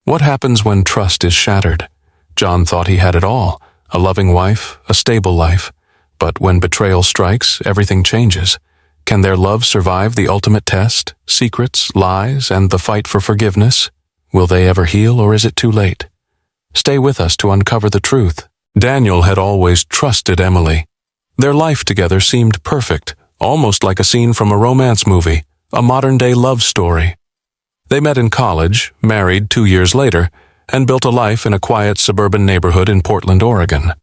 What happens when trust is shattered? John thought he had it all, a loving wife, a stable life. But when betrayal strikes, everything changes. Can their love survive the ultimate test, secrets, lies, and the fight for forgiveness? Will they ever heal, or is it too late? Stay with us to uncover the truth. Daniel had always trusted Emily. Their life together seemed perfect, almost like a scene from a romance movie, a modern-day love story. They met in college, married 2 years later, and built a life in a quiet suburban neighborhood in Portland, Oregon.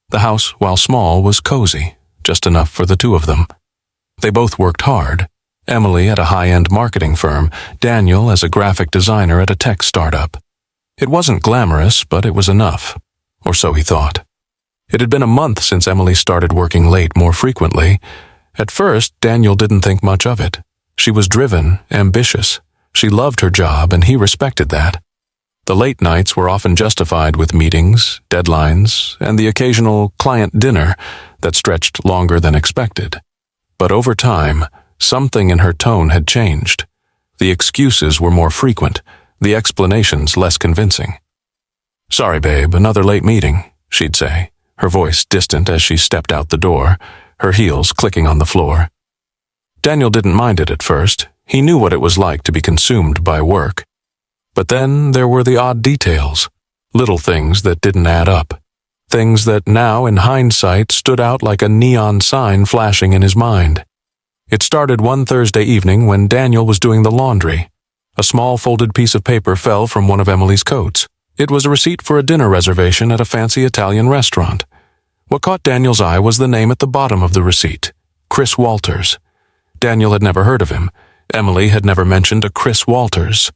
The house, while small, was cozy, just enough for the two of them. They both worked hard, Emily at a high-end marketing firm, Daniel as a graphic designer at a tech startup. It wasn't glamorous, but it was enough, or so he thought. It had been a month since Emily started working late more frequently. At first, Daniel didn't think much of it. She was driven, ambitious. She loved her job, and he respected that. The late nights were often justified with meetings, deadlines, and the occasional client dinner that stretched longer than expected. But over time, something in her tone had changed. The excuses were more frequent, the explanations less convincing. "Sorry, babe, another late meeting," she'd say, her voice distant as she stepped out the door, her heels clicking on the floor. Daniel didn't mind it at first. He knew what it was like to be consumed by work. But then there were the odd details, little things that didn't add up, things that now, in hindsight, stood out like a neon sign flashing in his mind. It started one Thursday evening when Daniel was doing the laundry. A small folded piece of paper fell from one of Emily's coats. It was a receipt for a dinner reservation at a fancy Italian restaurant. What caught Daniel's eye was the name at the bottom of the receipt, Chris Walters. Daniel had never heard of him. Emily had never mentioned a Chris Walters.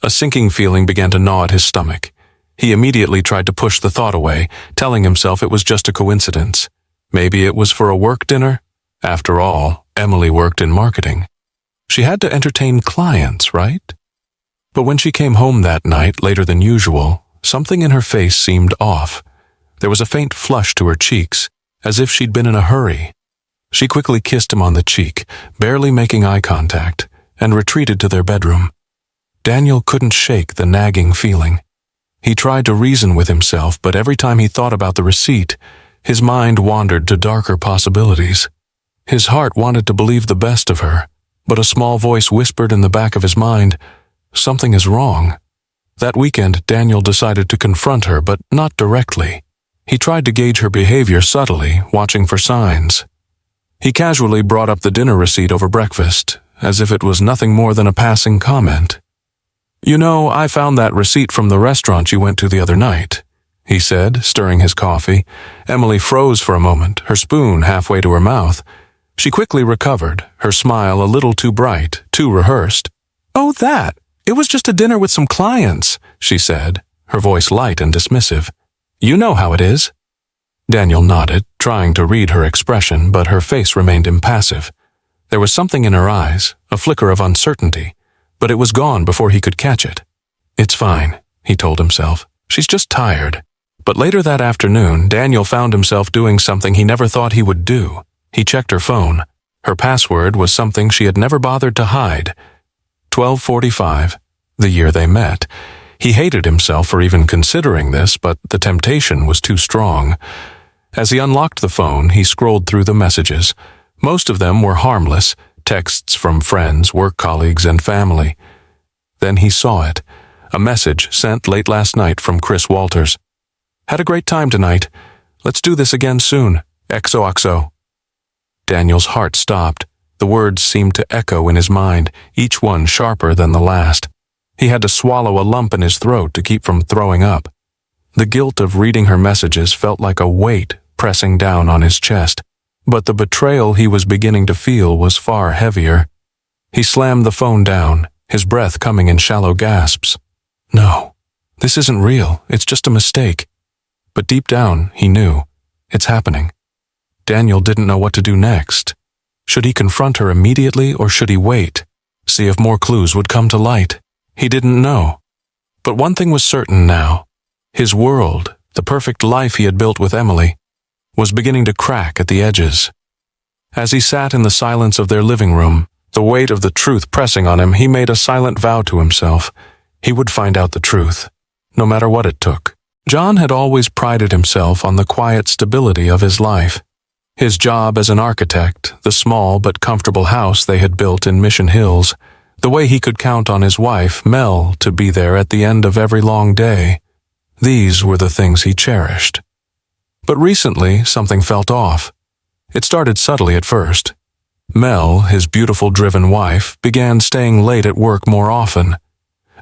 A sinking feeling began to gnaw at his stomach. He immediately tried to push the thought away, telling himself it was just a coincidence. Maybe it was for a work dinner? After all, Emily worked in marketing. She had to entertain clients, right? But when she came home that night, later than usual, something in her face seemed off. There was a faint flush to her cheeks, as if she'd been in a hurry. She quickly kissed him on the cheek, barely making eye contact, and retreated to their bedroom. Daniel couldn't shake the nagging feeling. He tried to reason with himself, but every time he thought about the receipt, his mind wandered to darker possibilities. His heart wanted to believe the best of her, but a small voice whispered in the back of his mind, "Something is wrong." That weekend, Daniel decided to confront her, but not directly. He tried to gauge her behavior subtly, watching for signs. He casually brought up the dinner receipt over breakfast, as if it was nothing more than a passing comment. "You know, I found that receipt from the restaurant you went to the other night," he said, stirring his coffee. Emily froze for a moment, her spoon halfway to her mouth. She quickly recovered, her smile a little too bright, too rehearsed. "Oh, that! It was just a dinner with some clients," she said, her voice light and dismissive. "You know how it is." Daniel nodded, trying to read her expression, but her face remained impassive. There was something in her eyes, a flicker of uncertainty, but it was gone before he could catch it. "It's fine," he told himself. "She's just tired." But later that afternoon, Daniel found himself doing something he never thought he would do. He checked her phone. Her password was something she had never bothered to hide. 12:45, the year they met. He hated himself for even considering this, but the temptation was too strong. As he unlocked the phone, he scrolled through the messages. Most of them were harmless, texts from friends, work colleagues, and family. Then he saw it, a message sent late last night from Chris Walters. "Had a great time tonight. Let's do this again soon. XOXO." Daniel's heart stopped. The words seemed to echo in his mind, each one sharper than the last. He had to swallow a lump in his throat to keep from throwing up. The guilt of reading her messages felt like a weight pressing down on his chest, but the betrayal he was beginning to feel was far heavier. He slammed the phone down, his breath coming in shallow gasps. No, this isn't real, it's just a mistake. But deep down, he knew, it's happening. Daniel didn't know what to do next. Should he confront her immediately, or should he wait, see if more clues would come to light? He didn't know. But one thing was certain now. His world, the perfect life he had built with Emily, was beginning to crack at the edges. As he sat in the silence of their living room, the weight of the truth pressing on him, he made a silent vow to himself. He would find out the truth, no matter what it took. John had always prided himself on the quiet stability of his life. His job as an architect, the small but comfortable house they had built in Mission Hills, the way he could count on his wife, Mel, to be there at the end of every long day. These were the things he cherished. But recently, something felt off. It started subtly at first. Mel, his beautiful, driven wife, began staying late at work more often.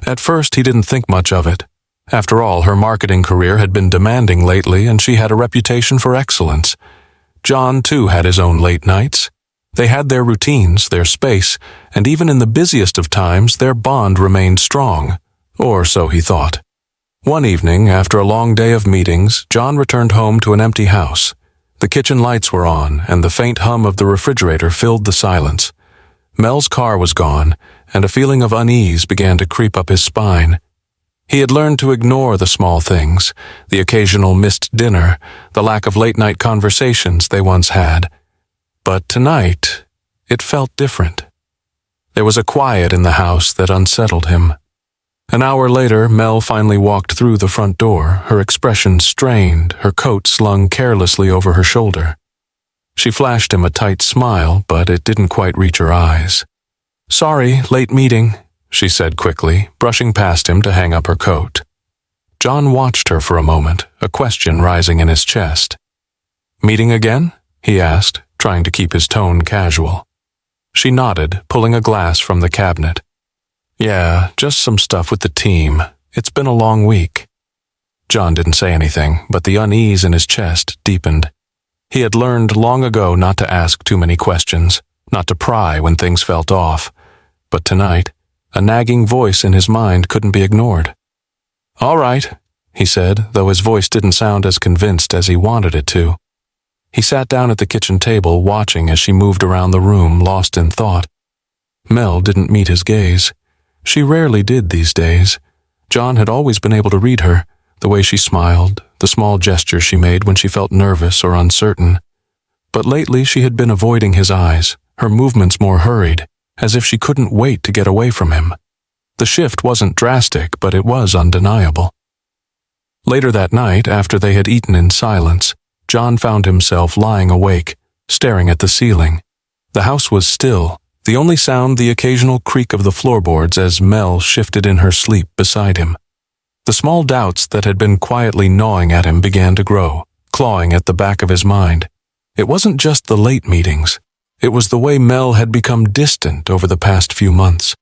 At first, he didn't think much of it. After all, her marketing career had been demanding lately, and she had a reputation for excellence. John, too, had his own late nights. They had their routines, their space, and even in the busiest of times, their bond remained strong. Or so he thought. One evening, after a long day of meetings, John returned home to an empty house. The kitchen lights were on, and the faint hum of the refrigerator filled the silence. Mel's car was gone, and a feeling of unease began to creep up his spine. He had learned to ignore the small things, the occasional missed dinner, the lack of late-night conversations they once had. But tonight, it felt different. There was a quiet in the house that unsettled him. An hour later, Mel finally walked through the front door, her expression strained, her coat slung carelessly over her shoulder. She flashed him a tight smile, but it didn't quite reach her eyes. "Sorry, late meeting," she said quickly, brushing past him to hang up her coat. John watched her for a moment, a question rising in his chest. "Meeting again?" he asked, trying to keep his tone casual. She nodded, pulling a glass from the cabinet. "Yeah, just some stuff with the team. It's been a long week." John didn't say anything, but the unease in his chest deepened. He had learned long ago not to ask too many questions, not to pry when things felt off. But tonight, a nagging voice in his mind couldn't be ignored. "All right," he said, though his voice didn't sound as convinced as he wanted it to. He sat down at the kitchen table, watching as she moved around the room, lost in thought. Mel didn't meet his gaze. She rarely did these days. John had always been able to read her, the way she smiled, the small gestures she made when she felt nervous or uncertain. But lately she had been avoiding his eyes, her movements more hurried, as if she couldn't wait to get away from him. The shift wasn't drastic, but it was undeniable. Later that night, after they had eaten in silence, John found himself lying awake, staring at the ceiling. The house was still, the only sound the occasional creak of the floorboards as Mel shifted in her sleep beside him. The small doubts that had been quietly gnawing at him began to grow, clawing at the back of his mind. It wasn't just the late meetings. It was the way Mel had become distant over the past few months,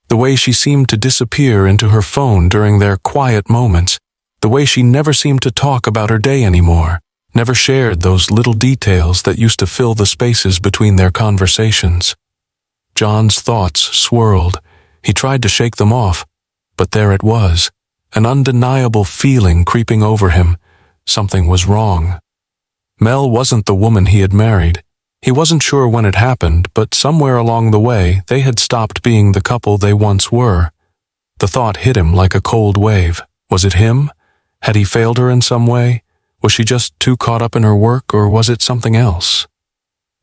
the way she seemed to disappear into her phone during their quiet moments, the way she never seemed to talk about her day anymore, never shared those little details that used to fill the spaces between their conversations. John's thoughts swirled. He tried to shake them off, but there it was, an undeniable feeling creeping over him. Something was wrong. Mel wasn't the woman he had married. He wasn't sure when it happened, but somewhere along the way, they had stopped being the couple they once were. The thought hit him like a cold wave. Was it him? Had he failed her in some way? Was she just too caught up in her work, or was it something else?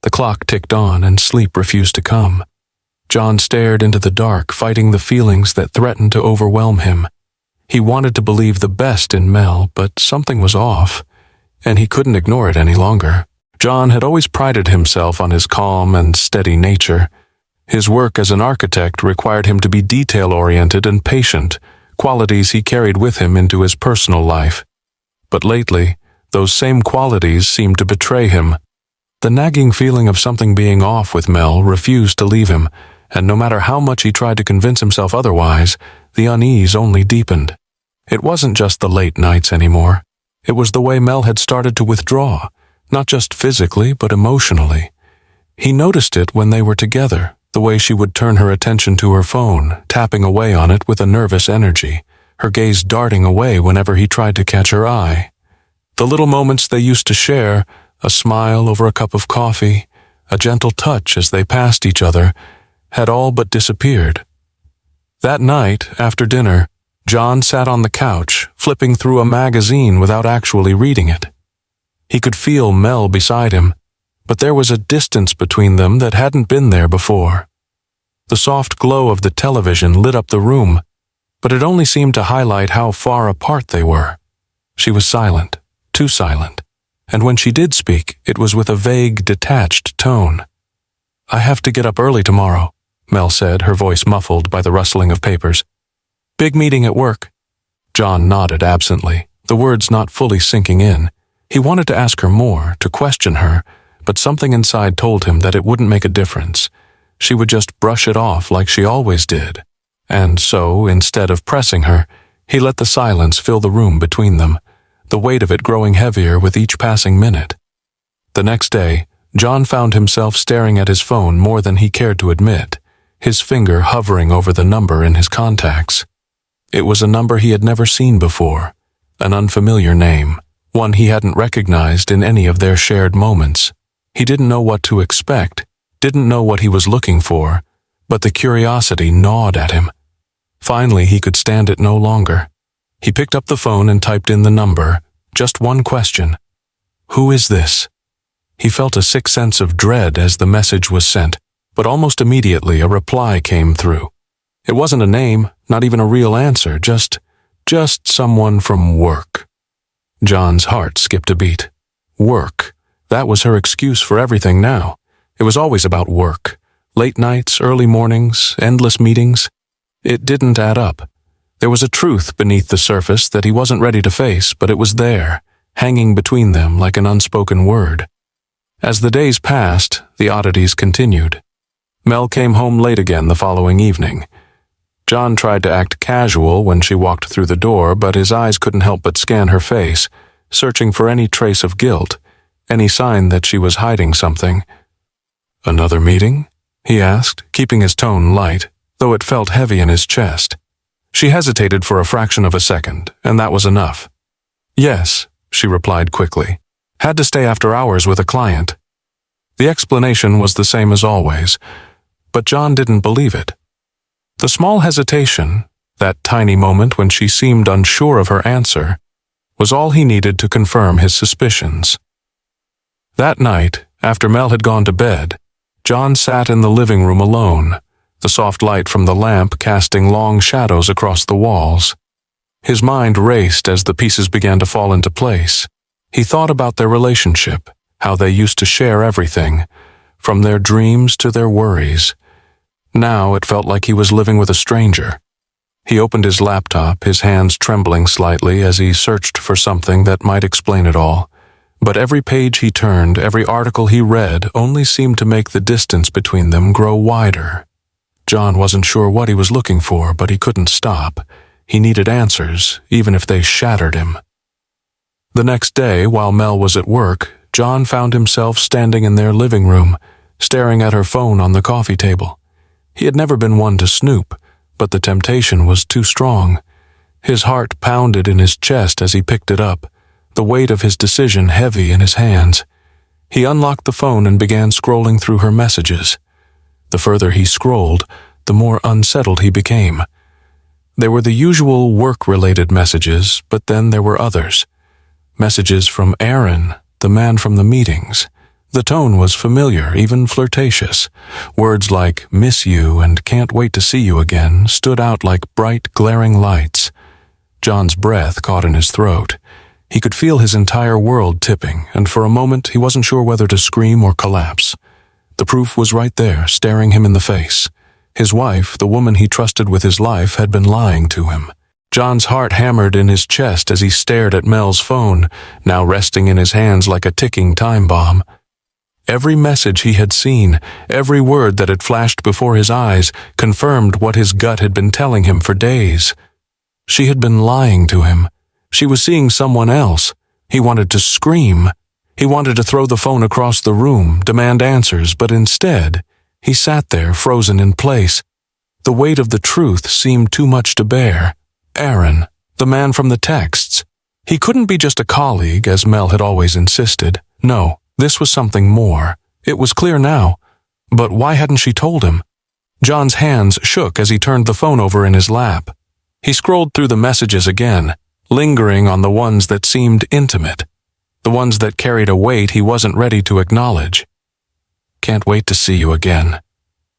The clock ticked on, and sleep refused to come. John stared into the dark, fighting the feelings that threatened to overwhelm him. He wanted to believe the best in Mel, but something was off, and he couldn't ignore it any longer. John had always prided himself on his calm and steady nature. His work as an architect required him to be detail-oriented and patient, qualities he carried with him into his personal life. But lately, those same qualities seemed to betray him. The nagging feeling of something being off with Mel refused to leave him, and no matter how much he tried to convince himself otherwise, the unease only deepened. It wasn't just the late nights anymore. It was the way Mel had started to withdraw, not just physically, but emotionally. He noticed it when they were together, the way she would turn her attention to her phone, tapping away on it with a nervous energy, her gaze darting away whenever he tried to catch her eye. The little moments they used to share, a smile over a cup of coffee, a gentle touch as they passed each other, had all but disappeared. That night, after dinner, John sat on the couch, flipping through a magazine without actually reading it. He could feel Mel beside him, but there was a distance between them that hadn't been there before. The soft glow of the television lit up the room, but it only seemed to highlight how far apart they were. She was silent, too silent, and when she did speak, it was with a vague, detached tone. "I have to get up early tomorrow," Mel said, her voice muffled by the rustling of papers. "Big meeting at work." John nodded absently, the words not fully sinking in. He wanted to ask her more, to question her, but something inside told him that it wouldn't make a difference. She would just brush it off like she always did. And so, instead of pressing her, he let the silence fill the room between them, the weight of it growing heavier with each passing minute. The next day, John found himself staring at his phone more than he cared to admit, his finger hovering over the number in his contacts. It was a number he had never seen before, an unfamiliar name, one he hadn't recognized in any of their shared moments. He didn't know what to expect, didn't know what he was looking for, but the curiosity gnawed at him. Finally, he could stand it no longer. He picked up the phone and typed in the number, just one question. "Who is this?" He felt a sick sense of dread as the message was sent, but almost immediately a reply came through. It wasn't a name, not even a real answer, just someone from work. John's heart skipped a beat. Work. That was her excuse for everything now. It was always about work. Late nights, early mornings, endless meetings. It didn't add up. There was a truth beneath the surface that he wasn't ready to face, but it was there, hanging between them like an unspoken word. As the days passed, the oddities continued. Mel came home late again the following evening. John tried to act casual when she walked through the door, but his eyes couldn't help but scan her face, searching for any trace of guilt, any sign that she was hiding something. "Another meeting?" he asked, keeping his tone light, though it felt heavy in his chest. She hesitated for a fraction of a second, and that was enough. "Yes," she replied quickly. "Had to stay after hours with a client." The explanation was the same as always, but John didn't believe it. The small hesitation, that tiny moment when she seemed unsure of her answer, was all he needed to confirm his suspicions. That night, after Mel had gone to bed, John sat in the living room alone, the soft light from the lamp casting long shadows across the walls. His mind raced as the pieces began to fall into place. He thought about their relationship, how they used to share everything, from their dreams to their worries. Now it felt like he was living with a stranger. He opened his laptop, his hands trembling slightly as he searched for something that might explain it all. But every page he turned, every article he read, only seemed to make the distance between them grow wider. John wasn't sure what he was looking for, but he couldn't stop. He needed answers, even if they shattered him. The next day, while Mel was at work, John found himself standing in their living room, staring at her phone on the coffee table. He had never been one to snoop, but the temptation was too strong. His heart pounded in his chest as he picked it up, the weight of his decision heavy in his hands. He unlocked the phone and began scrolling through her messages. The further he scrolled, the more unsettled he became. There were the usual work-related messages, but then there were others. Messages from Aaron, the man from the meetings. The tone was familiar, even flirtatious. Words like "miss you" and "can't wait to see you again" stood out like bright, glaring lights. John's breath caught in his throat. He could feel his entire world tipping, and for a moment he wasn't sure whether to scream or collapse. The proof was right there, staring him in the face. His wife, the woman he trusted with his life, had been lying to him. John's heart hammered in his chest as he stared at Mel's phone, now resting in his hands like a ticking time bomb. Every message he had seen, every word that had flashed before his eyes, confirmed what his gut had been telling him for days. She had been lying to him. She was seeing someone else. He wanted to scream. He wanted to throw the phone across the room, demand answers, but instead, he sat there frozen in place. The weight of the truth seemed too much to bear. Aaron, the man from the texts. He couldn't be just a colleague, as Mel had always insisted. No, this was something more. It was clear now. But why hadn't she told him? John's hands shook as he turned the phone over in his lap. He scrolled through the messages again, lingering on the ones that seemed intimate, the ones that carried a weight he wasn't ready to acknowledge. "Can't wait to see you again.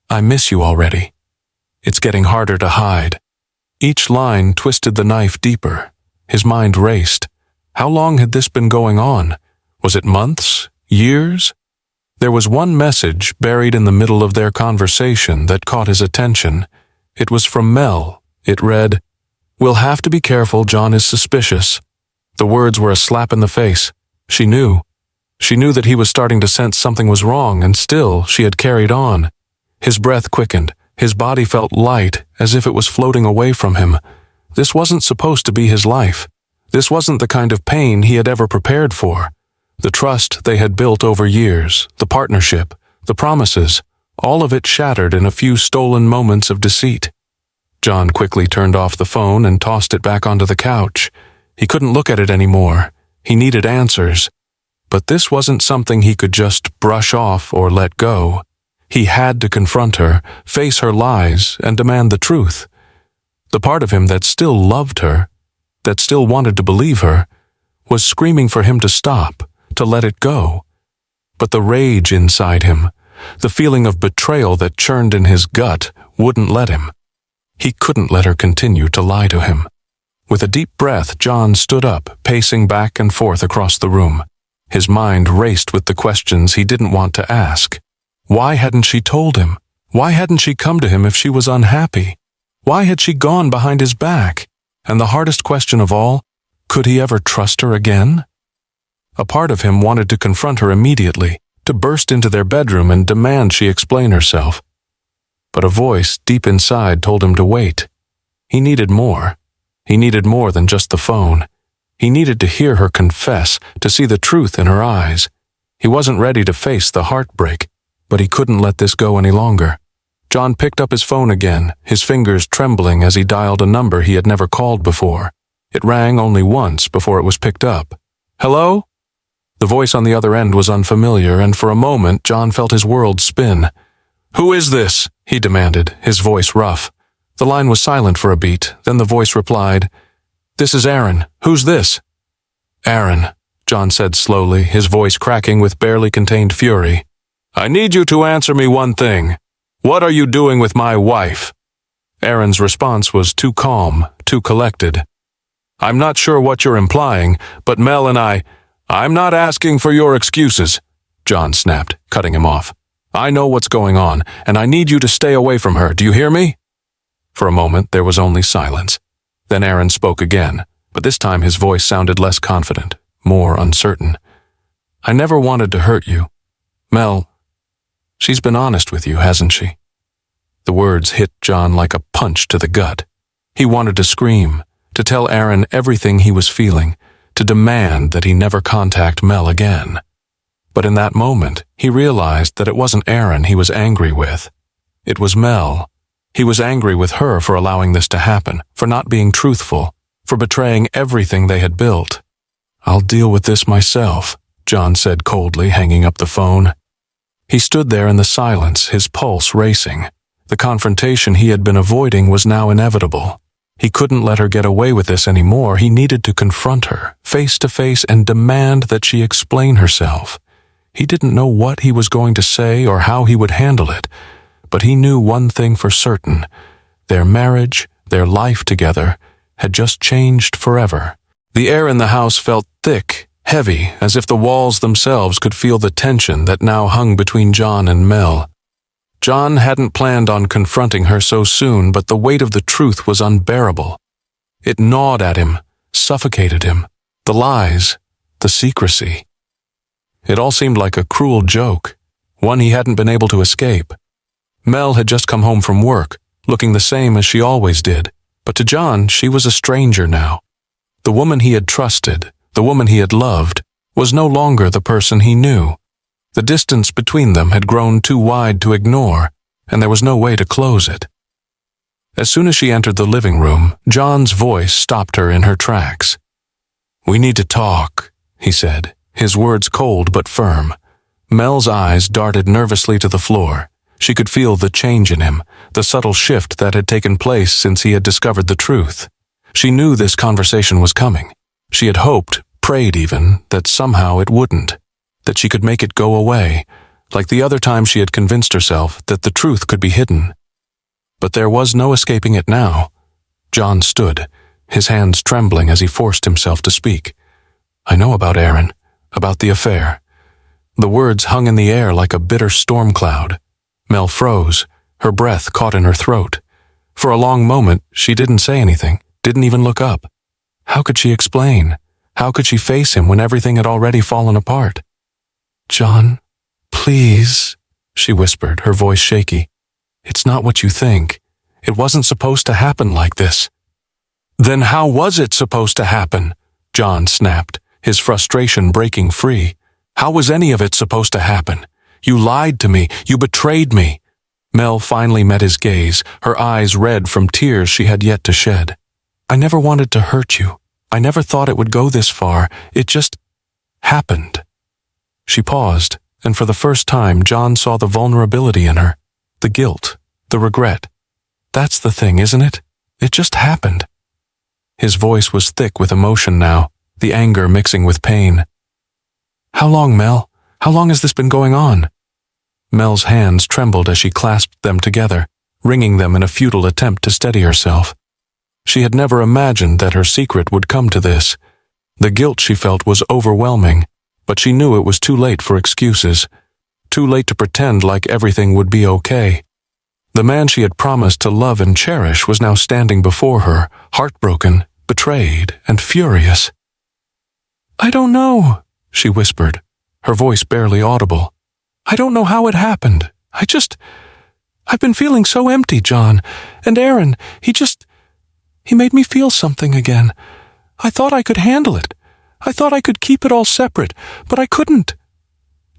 I miss you already. It's getting harder to hide. Each line twisted the knife deeper. His mind raced. How long had this been going on? Was it months? Years? There was one message buried in the middle of their conversation that caught his attention. It was from Mel. It read, "We'll have to be careful, John is suspicious." The words were a slap in the face. She knew. She knew that he was starting to sense something was wrong, and still she had carried on. His breath quickened. His body felt light, as if it was floating away from him. This wasn't supposed to be his life. This wasn't the kind of pain he had ever prepared for. The trust they had built over years, the partnership, the promises, all of it shattered in a few stolen moments of deceit. John quickly turned off the phone and tossed it back onto the couch. He couldn't look at it anymore. He needed answers. But this wasn't something he could just brush off or let go. He had to confront her, face her lies, and demand the truth. The part of him that still loved her, that still wanted to believe her, was screaming for him to stop, to let it go. But the rage inside him, the feeling of betrayal that churned in his gut, wouldn't let him. He couldn't let her continue to lie to him. With a deep breath, John stood up, pacing back and forth across the room. His mind raced with the questions he didn't want to ask. Why hadn't she told him? Why hadn't she come to him if she was unhappy? Why had she gone behind his back? And the hardest question of all, could he ever trust her again? A part of him wanted to confront her immediately, to burst into their bedroom and demand she explain herself. But a voice deep inside told him to wait. He needed more. He needed more than just the phone. He needed to hear her confess, to see the truth in her eyes. He wasn't ready to face the heartbreak, but he couldn't let this go any longer. John picked up his phone again, his fingers trembling as he dialed a number he had never called before. It rang only once before it was picked up. "Hello?" The voice on the other end was unfamiliar, and for a moment John felt his world spin. "Who is this?" he demanded, his voice rough. The line was silent for a beat, then the voice replied, "This is Aaron. Who's this?" "Aaron," John said slowly, his voice cracking with barely contained fury. "I need you to answer me one thing. What are you doing with my wife?" Aaron's response was too calm, too collected. "I'm not sure what you're implying, but Mel and I'm not asking for your excuses," John snapped, cutting him off. "I know what's going on, and I need you to stay away from her. Do you hear me?" For a moment, there was only silence. Then Aaron spoke again, but this time his voice sounded less confident, more uncertain. "I never wanted to hurt you. Mel, she's been honest with you, hasn't she?" The words hit John like a punch to the gut. He wanted to scream, to tell Aaron everything he was feeling, to demand that he never contact Mel again. But in that moment, he realized that it wasn't Aaron he was angry with. It was Mel. He was angry with her for allowing this to happen, for not being truthful, for betraying everything they had built. "I'll deal with this myself," John said coldly, hanging up the phone. He stood there in the silence, his pulse racing. The confrontation he had been avoiding was now inevitable. He couldn't let her get away with this anymore. He needed to confront her, face to face, and demand that she explain herself. He didn't know what he was going to say or how he would handle it, but he knew one thing for certain. Their marriage, their life together, had just changed forever. The air in the house felt thick, heavy, as if the walls themselves could feel the tension that now hung between John and Mel. John hadn't planned on confronting her so soon, but the weight of the truth was unbearable. It gnawed at him, suffocated him. The lies, the secrecy. It all seemed like a cruel joke, one he hadn't been able to escape. Mel had just come home from work, looking the same as she always did, but to John she was a stranger now. The woman he had trusted, the woman he had loved, was no longer the person he knew. The distance between them had grown too wide to ignore, and there was no way to close it. As soon as she entered the living room, John's voice stopped her in her tracks. "We need to talk," he said, his words cold but firm. Mel's eyes darted nervously to the floor. She could feel the change in him, the subtle shift that had taken place since he had discovered the truth. She knew this conversation was coming. She had hoped, prayed even, that somehow it wouldn't, that she could make it go away, like the other time she had convinced herself that the truth could be hidden. But there was no escaping it now. John stood, his hands trembling as he forced himself to speak. "I know about Aaron, about the affair." The words hung in the air like a bitter storm cloud. Mel froze, her breath caught in her throat. For a long moment, she didn't say anything, didn't even look up. How could she explain? How could she face him when everything had already fallen apart? "John, please," she whispered, her voice shaky. "It's not what you think. It wasn't supposed to happen like this." "Then how was it supposed to happen?" John snapped, his frustration breaking free. "How was any of it supposed to happen? You lied to me. You betrayed me." Mel finally met his gaze, her eyes red from tears she had yet to shed. "I never wanted to hurt you. I never thought it would go this far. It just happened." She paused, and for the first time John saw the vulnerability in her, the guilt, the regret. "That's the thing, isn't it? It just happened." His voice was thick with emotion now, the anger mixing with pain. "How long, Mel? How long has this been going on?" Mel's hands trembled as she clasped them together, wringing them in a futile attempt to steady herself. She had never imagined that her secret would come to this. The guilt she felt was overwhelming, but she knew it was too late for excuses, too late to pretend like everything would be okay. The man she had promised to love and cherish was now standing before her, heartbroken, betrayed, and furious. "I don't know," she whispered, her voice barely audible. "I don't know how it happened. I've been feeling so empty, John. And Aaron, he made me feel something again. I thought I could handle it. I thought I could keep it all separate, but I couldn't."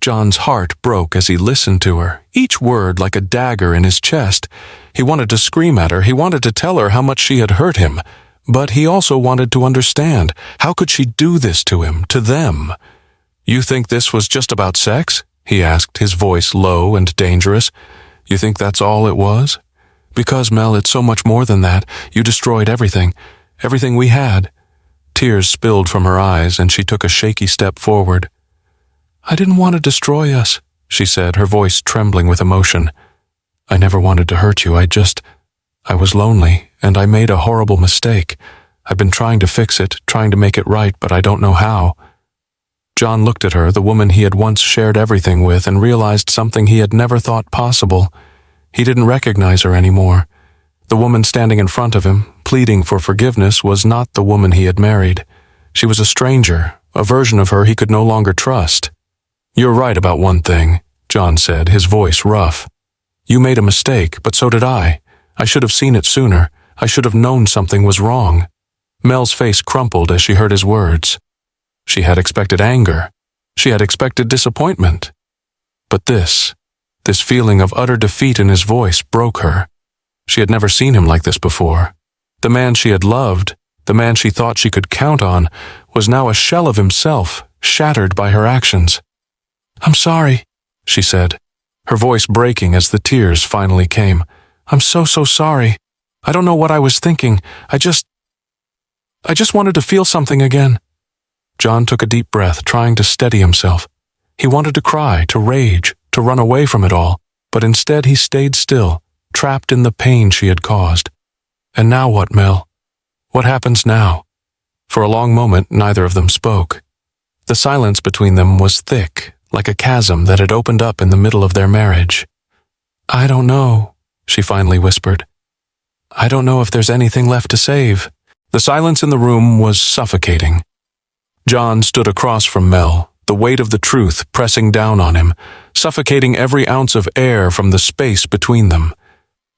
John's heart broke as he listened to her, each word like a dagger in his chest. He wanted to scream at her, he wanted to tell her how much she had hurt him, but he also wanted to understand. How could she do this to him, to them? "You think this was just about sex?" he asked, his voice low and dangerous. "You think that's all it was? Because, Mel, it's so much more than that. You destroyed everything. Everything we had." Tears spilled from her eyes, and she took a shaky step forward. "I didn't want to destroy us," she said, her voice trembling with emotion. "I never wanted to hurt you. I was lonely, and I made a horrible mistake. I've been trying to fix it, trying to make it right, but I don't know how." John looked at her, the woman he had once shared everything with, and realized something he had never thought possible. He didn't recognize her anymore. The woman standing in front of him, pleading for forgiveness, was not the woman he had married. She was a stranger, a version of her he could no longer trust. "You're right about one thing," John said, his voice rough. "You made a mistake, but so did I. I should have seen it sooner. I should have known something was wrong." Mel's face crumpled as she heard his words. She had expected anger. She had expected disappointment. But this feeling of utter defeat in his voice broke her. She had never seen him like this before. The man she had loved, the man she thought she could count on, was now a shell of himself, shattered by her actions. "I'm sorry," she said, her voice breaking as the tears finally came. "I'm so sorry. I don't know what I was thinking. I just wanted to feel something again." John took a deep breath, trying to steady himself. He wanted to cry, to rage, to run away from it all, but instead he stayed still, trapped in the pain she had caused. "And now what, Mel? What happens now?" For a long moment, neither of them spoke. The silence between them was thick, like a chasm that had opened up in the middle of their marriage. "I don't know," she finally whispered. "I don't know if there's anything left to save." The silence in the room was suffocating. John stood across from Mel, the weight of the truth pressing down on him, suffocating every ounce of air from the space between them.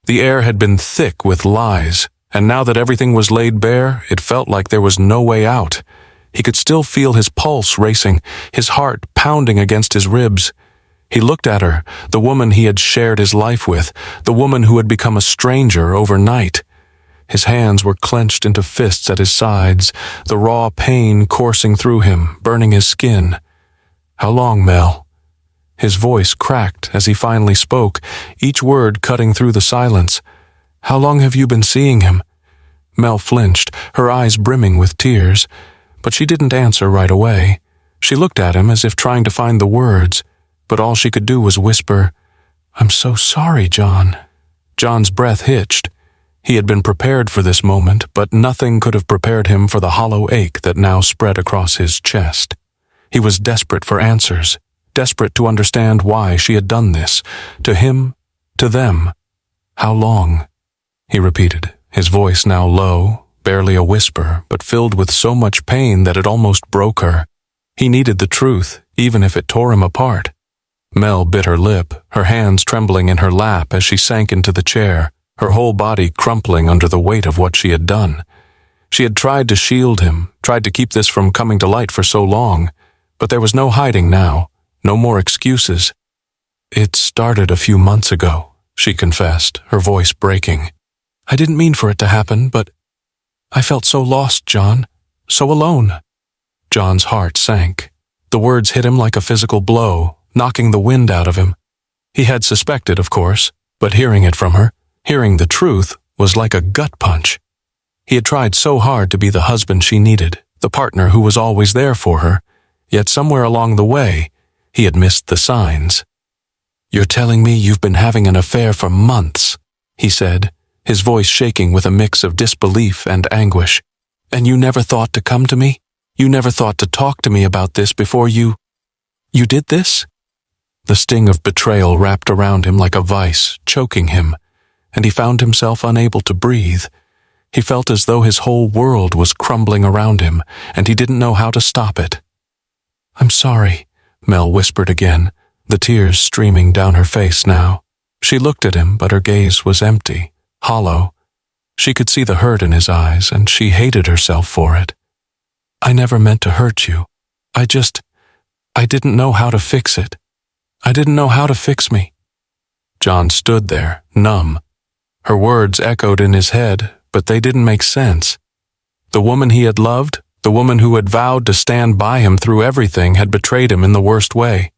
The air had been thick with lies, and now that everything was laid bare, it felt like there was no way out. He could still feel his pulse racing, his heart pounding against his ribs. He looked at her, the woman he had shared his life with, the woman who had become a stranger overnight. His hands were clenched into fists at his sides, the raw pain coursing through him, burning his skin. "How long, Mel?" His voice cracked as he finally spoke, each word cutting through the silence. "How long have you been seeing him?" Mel flinched, her eyes brimming with tears, but she didn't answer right away. She looked at him as if trying to find the words, but all she could do was whisper, "I'm so sorry, John." John's breath hitched. He had been prepared for this moment, but nothing could have prepared him for the hollow ache that now spread across his chest. He was desperate for answers, desperate to understand why she had done this, to him, to them. How long? He repeated, his voice now low, barely a whisper, but filled with so much pain that it almost broke her. He needed the truth, even if it tore him apart. Mel bit her lip, her hands trembling in her lap as she sank into the chair, her whole body crumpling under the weight of what she had done. She had tried to shield him, tried to keep this from coming to light for so long, but there was no hiding now, no more excuses. "It started a few months ago," she confessed, her voice breaking. "I didn't mean for it to happen, but I felt so lost, John, so alone." John's heart sank. The words hit him like a physical blow, knocking the wind out of him. He had suspected, of course, but hearing it from her, hearing the truth, was like a gut punch. He had tried so hard to be the husband she needed, the partner who was always there for her, yet somewhere along the way, he had missed the signs. "You're telling me you've been having an affair for months," he said, his voice shaking with a mix of disbelief and anguish. "And you never thought to come to me? You never thought to talk to me about this before you did this?" The sting of betrayal wrapped around him like a vice, choking him, and he found himself unable to breathe. He felt as though his whole world was crumbling around him, and he didn't know how to stop it. "I'm sorry," Mel whispered again, the tears streaming down her face now. She looked at him, but her gaze was empty, hollow. She could see the hurt in his eyes, and she hated herself for it. "I never meant to hurt you. I didn't know how to fix it. I didn't know how to fix me." John stood there, numb. Her words echoed in his head, but they didn't make sense. The woman he had loved, the woman who had vowed to stand by him through everything, had betrayed him in the worst way.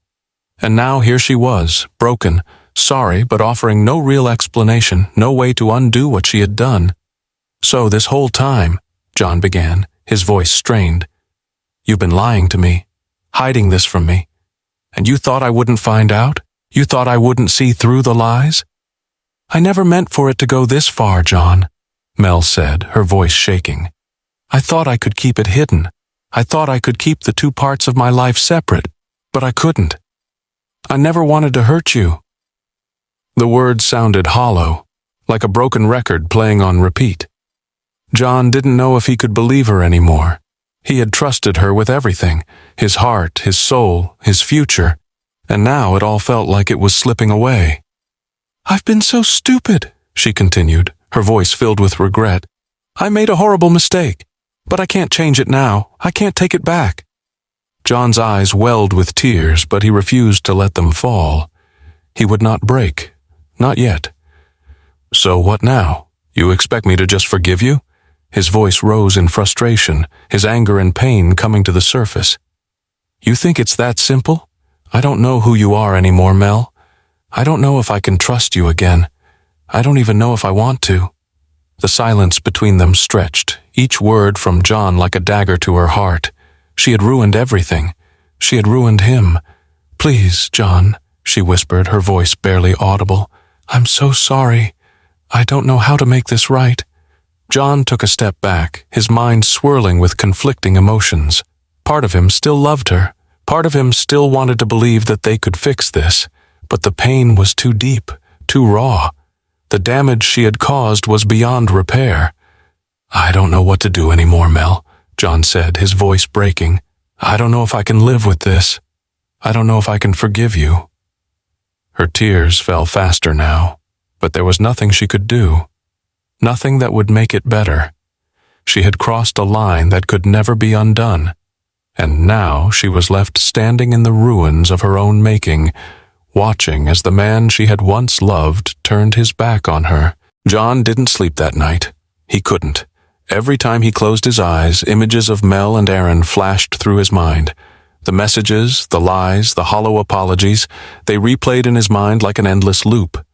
And now here she was, broken, sorry, but offering no real explanation, no way to undo what she had done. "So this whole time," John began, his voice strained, "you've been lying to me, hiding this from me. And you thought I wouldn't find out? You thought I wouldn't see through the lies?" "I never meant for it to go this far, John," Mel said, her voice shaking. "I thought I could keep it hidden. I thought I could keep the two parts of my life separate, but I couldn't. I never wanted to hurt you." The words sounded hollow, like a broken record playing on repeat. John didn't know if he could believe her anymore. He had trusted her with everything, his heart, his soul, his future, and now it all felt like it was slipping away. "I've been so stupid," she continued, her voice filled with regret. "I made a horrible mistake, but I can't change it now. I can't take it back." John's eyes welled with tears, but he refused to let them fall. He would not break, not yet. "So what now? You expect me to just forgive you?" His voice rose in frustration, his anger and pain coming to the surface. "You think it's that simple? I don't know who you are anymore, Mel. I don't know if I can trust you again. I don't even know if I want to." The silence between them stretched, each word from John like a dagger to her heart. She had ruined everything. She had ruined him. "Please, John," she whispered, her voice barely audible. "I'm so sorry. I don't know how to make this right." John took a step back, his mind swirling with conflicting emotions. Part of him still loved her. Part of him still wanted to believe that they could fix this, but the pain was too deep, too raw. The damage she had caused was beyond repair. "I don't know what to do anymore, Mel," John said, his voice breaking. "I don't know if I can live with this. I don't know if I can forgive you." Her tears fell faster now, but there was nothing she could do. Nothing that would make it better. She had crossed a line that could never be undone, and now she was left standing in the ruins of her own making, watching as the man she had once loved turned his back on her. John didn't sleep that night. He couldn't. Every time he closed his eyes, images of Mel and Aaron flashed through his mind. The messages, the lies, the hollow apologies, they replayed in his mind like an endless loop.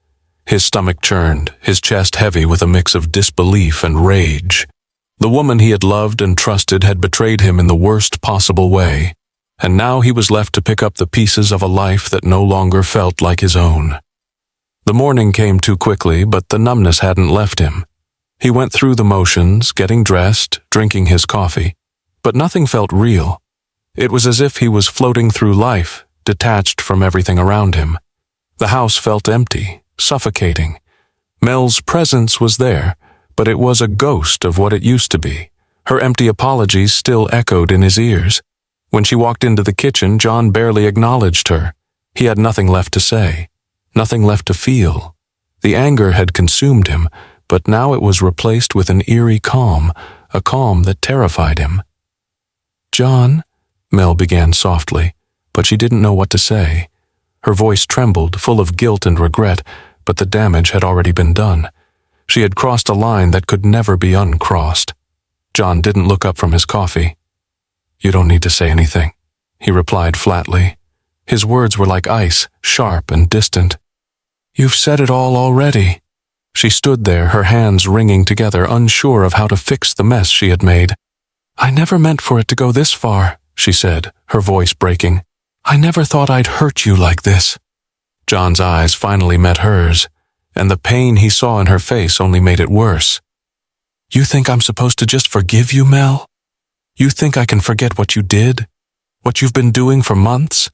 His stomach churned, his chest heavy with a mix of disbelief and rage. The woman he had loved and trusted had betrayed him in the worst possible way, and now he was left to pick up the pieces of a life that no longer felt like his own. The morning came too quickly, but the numbness hadn't left him. He went through the motions, getting dressed, drinking his coffee, but nothing felt real. It was as if he was floating through life, detached from everything around him. The house felt empty, suffocating. Mel's presence was there, but it was a ghost of what it used to be. Her empty apologies still echoed in his ears. When she walked into the kitchen, John barely acknowledged her. He had nothing left to say, nothing left to feel. The anger had consumed him, but now it was replaced with an eerie calm, a calm that terrified him. "John," Mel began softly, but she didn't know what to say. Her voice trembled, full of guilt and regret, but the damage had already been done. She had crossed a line that could never be uncrossed. John didn't look up from his coffee. "You don't need to say anything," he replied flatly. His words were like ice, sharp and distant. "You've said it all already." She stood there, her hands wringing together, unsure of how to fix the mess she had made. "I never meant for it to go this far," she said, her voice breaking. "I never thought I'd hurt you like this." John's eyes finally met hers, and the pain he saw in her face only made it worse. "You think I'm supposed to just forgive you, Mel? You think I can forget what you did? What you've been doing for months?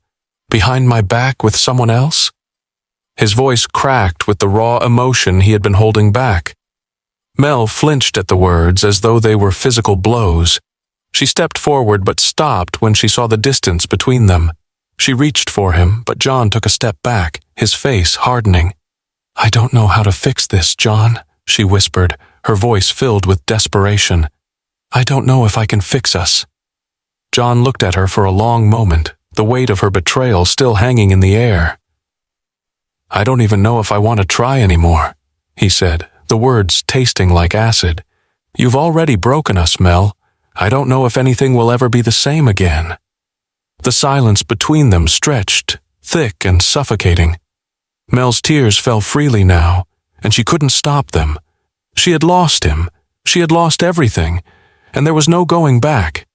Behind my back with someone else?" His voice cracked with the raw emotion he had been holding back. Mel flinched at the words as though they were physical blows. She stepped forward but stopped when she saw the distance between them. She reached for him, but John took a step back, his face hardening. "I don't know how to fix this, John," she whispered, her voice filled with desperation. "I don't know if I can fix us." John looked at her for a long moment, the weight of her betrayal still hanging in the air. "I don't even know if I want to try anymore," he said, the words tasting like acid. "You've already broken us, Mel. I don't know if anything will ever be the same again." The silence between them stretched, thick and suffocating. Mel's tears fell freely now, and she couldn't stop them. She had lost him. She had lost everything, and there was no going back.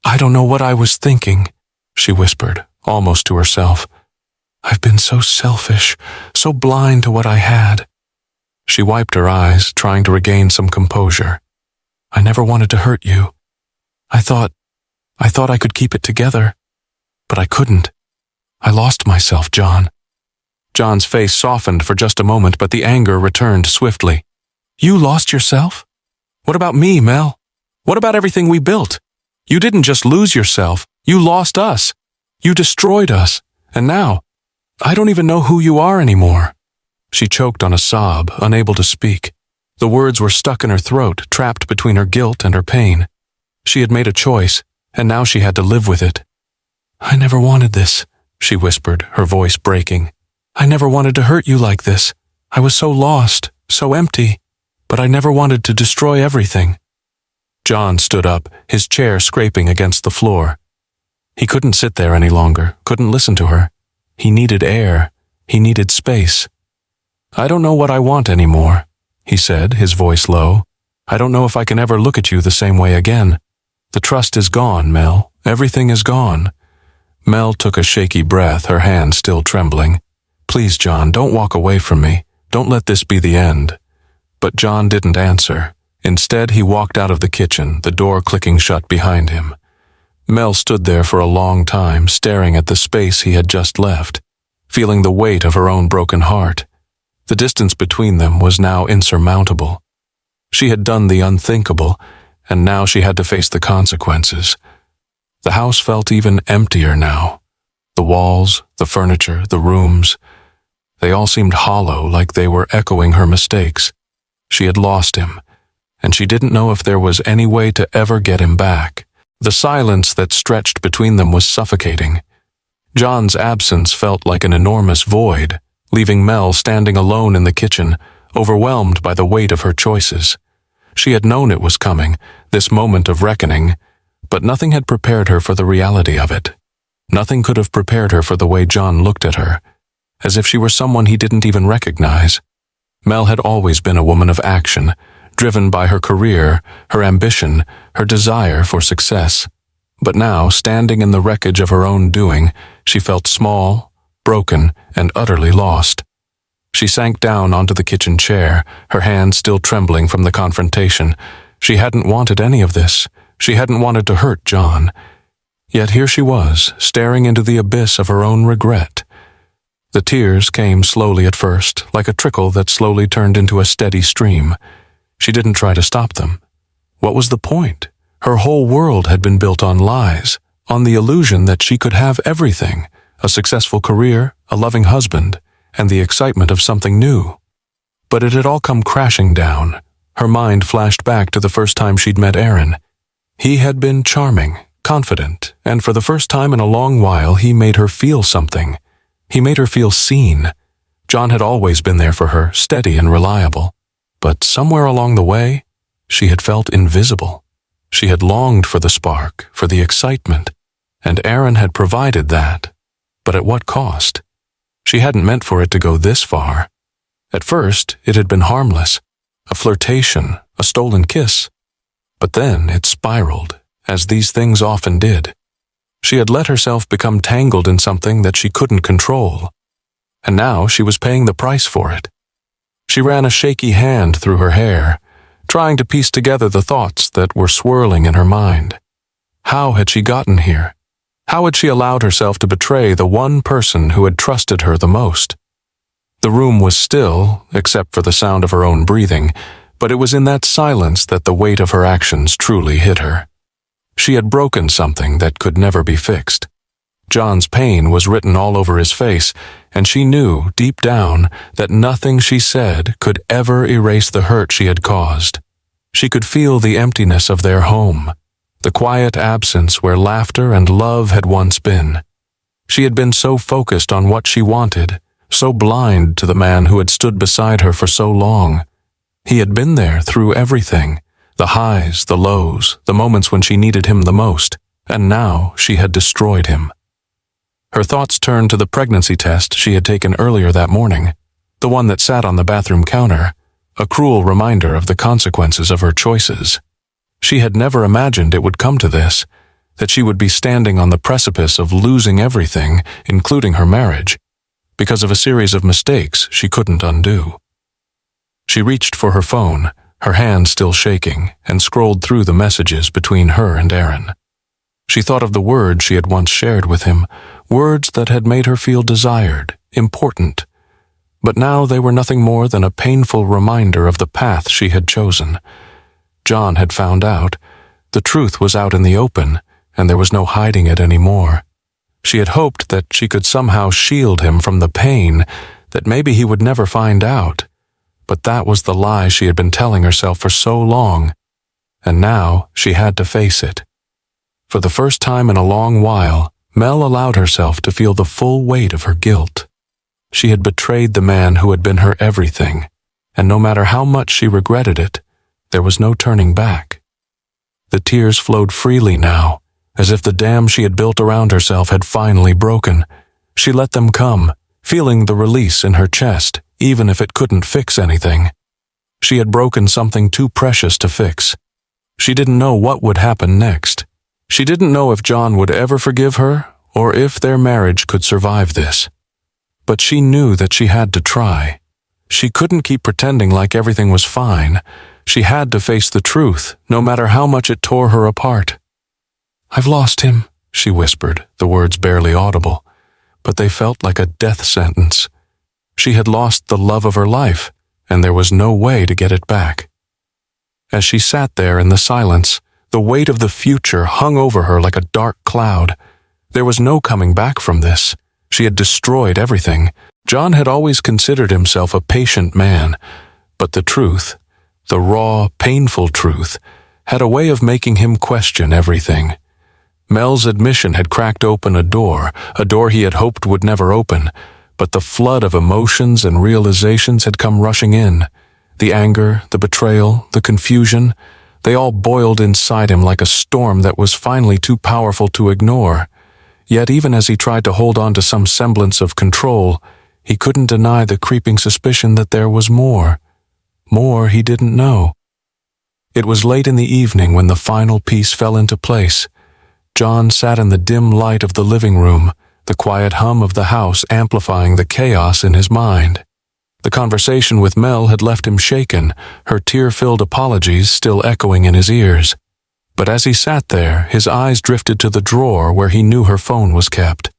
"I don't know what I was thinking," she whispered, almost to herself. "I've been so selfish, so blind to what I had." She wiped her eyes, trying to regain some composure. "I never wanted to hurt you. I thought I could keep it together, but I couldn't. I lost myself, John." John's face softened for just a moment, but the anger returned swiftly. "You lost yourself? What about me, Mel? What about everything we built? You didn't just lose yourself, you lost us. You destroyed us, and now, I don't even know who you are anymore." She choked on a sob, unable to speak. The words were stuck in her throat, trapped between her guilt and her pain. She had made a choice, and now she had to live with it. "I never wanted this," she whispered, her voice breaking. "I never wanted to hurt you like this. I was so lost, so empty, but I never wanted to destroy everything." John stood up, his chair scraping against the floor. He couldn't sit there any longer, couldn't listen to her. He needed air. He needed space. "I don't know what I want anymore," he said, his voice low. "I don't know if I can ever look at you the same way again. The trust is gone, Mel. Everything is gone." Mel took a shaky breath, her hand still trembling. "Please, John, don't walk away from me. Don't let this be the end." But John didn't answer. Instead, he walked out of the kitchen, the door clicking shut behind him. Mel stood there for a long time, staring at the space he had just left, feeling the weight of her own broken heart. The distance between them was now insurmountable. She had done the unthinkable, and now she had to face the consequences. The house felt even emptier now. The walls, the furniture, the rooms, they all seemed hollow, like they were echoing her mistakes. She had lost him, and she didn't know if there was any way to ever get him back. The silence that stretched between them was suffocating. John's absence felt like an enormous void, leaving Mel standing alone in the kitchen, overwhelmed by the weight of her choices. She had known it was coming, this moment of reckoning, but nothing had prepared her for the reality of it. Nothing could have prepared her for the way John looked at her, as if she were someone he didn't even recognize. Mel had always been a woman of action, driven by her career, her ambition, her desire for success. But now, standing in the wreckage of her own doing, she felt small, broken, and utterly lost. She sank down onto the kitchen chair, her hands still trembling from the confrontation. She hadn't wanted any of this. She hadn't wanted to hurt John. Yet here she was, staring into the abyss of her own regret. The tears came slowly at first, like a trickle that slowly turned into a steady stream. She didn't try to stop them. What was the point? Her whole world had been built on lies, on the illusion that she could have everything, a successful career, a loving husband, and the excitement of something new. But it had all come crashing down. Her mind flashed back to the first time she'd met Aaron. He had been charming, confident, and for the first time in a long while he made her feel something. He made her feel seen. John had always been there for her, steady and reliable. But somewhere along the way, she had felt invisible. She had longed for the spark, for the excitement, and Aaron had provided that. But at what cost? She hadn't meant for it to go this far. At first, it had been harmless, a flirtation, a stolen kiss. But then it spiraled, as these things often did. She had let herself become tangled in something that she couldn't control, and now she was paying the price for it. She ran a shaky hand through her hair, trying to piece together the thoughts that were swirling in her mind. How had she gotten here? How had she allowed herself to betray the one person who had trusted her the most? The room was still, except for the sound of her own breathing, but it was in that silence that the weight of her actions truly hit her. She had broken something that could never be fixed. John's pain was written all over his face, and she knew, deep down, that nothing she said could ever erase the hurt she had caused. She could feel the emptiness of their home, the quiet absence where laughter and love had once been. She had been so focused on what she wanted, so blind to the man who had stood beside her for so long. He had been there through everything, the highs, the lows, the moments when she needed him the most, and now she had destroyed him. Her thoughts turned to the pregnancy test she had taken earlier that morning, the one that sat on the bathroom counter, a cruel reminder of the consequences of her choices. She had never imagined it would come to this, that she would be standing on the precipice of losing everything, including her marriage, because of a series of mistakes she couldn't undo. She reached for her phone, her hand still shaking, and scrolled through the messages between her and Aaron. She thought of the words she had once shared with him, words that had made her feel desired, important. But now they were nothing more than a painful reminder of the path she had chosen. John had found out. The truth was out in the open, and there was no hiding it anymore. She had hoped that she could somehow shield him from the pain, that maybe he would never find out. But that was the lie she had been telling herself for so long, and now she had to face it. For the first time in a long while, Mel allowed herself to feel the full weight of her guilt. She had betrayed the man who had been her everything, and no matter how much she regretted it, there was no turning back. The tears flowed freely now, as if the dam she had built around herself had finally broken. She let them come, feeling the release in her chest, even if it couldn't fix anything. She had broken something too precious to fix. She didn't know what would happen next. She didn't know if John would ever forgive her, or if their marriage could survive this. But she knew that she had to try. She couldn't keep pretending like everything was fine. She had to face the truth, no matter how much it tore her apart. "I've lost him," she whispered, the words barely audible, but they felt like a death sentence. She had lost the love of her life, and there was no way to get it back. As she sat there in the silence, the weight of the future hung over her like a dark cloud. There was no coming back from this. She had destroyed everything. John had always considered himself a patient man, but the truth, the raw, painful truth, had a way of making him question everything. Mel's admission had cracked open a door he had hoped would never open, but the flood of emotions and realizations had come rushing in. The anger, the betrayal, the confusion, they all boiled inside him like a storm that was finally too powerful to ignore. Yet even as he tried to hold on to some semblance of control, he couldn't deny the creeping suspicion that there was more. More he didn't know. It was late in the evening when the final piece fell into place. John sat in the dim light of the living room, the quiet hum of the house amplifying the chaos in his mind. The conversation with Mel had left him shaken, her tear-filled apologies still echoing in his ears. But as he sat there, his eyes drifted to the drawer where he knew her phone was kept.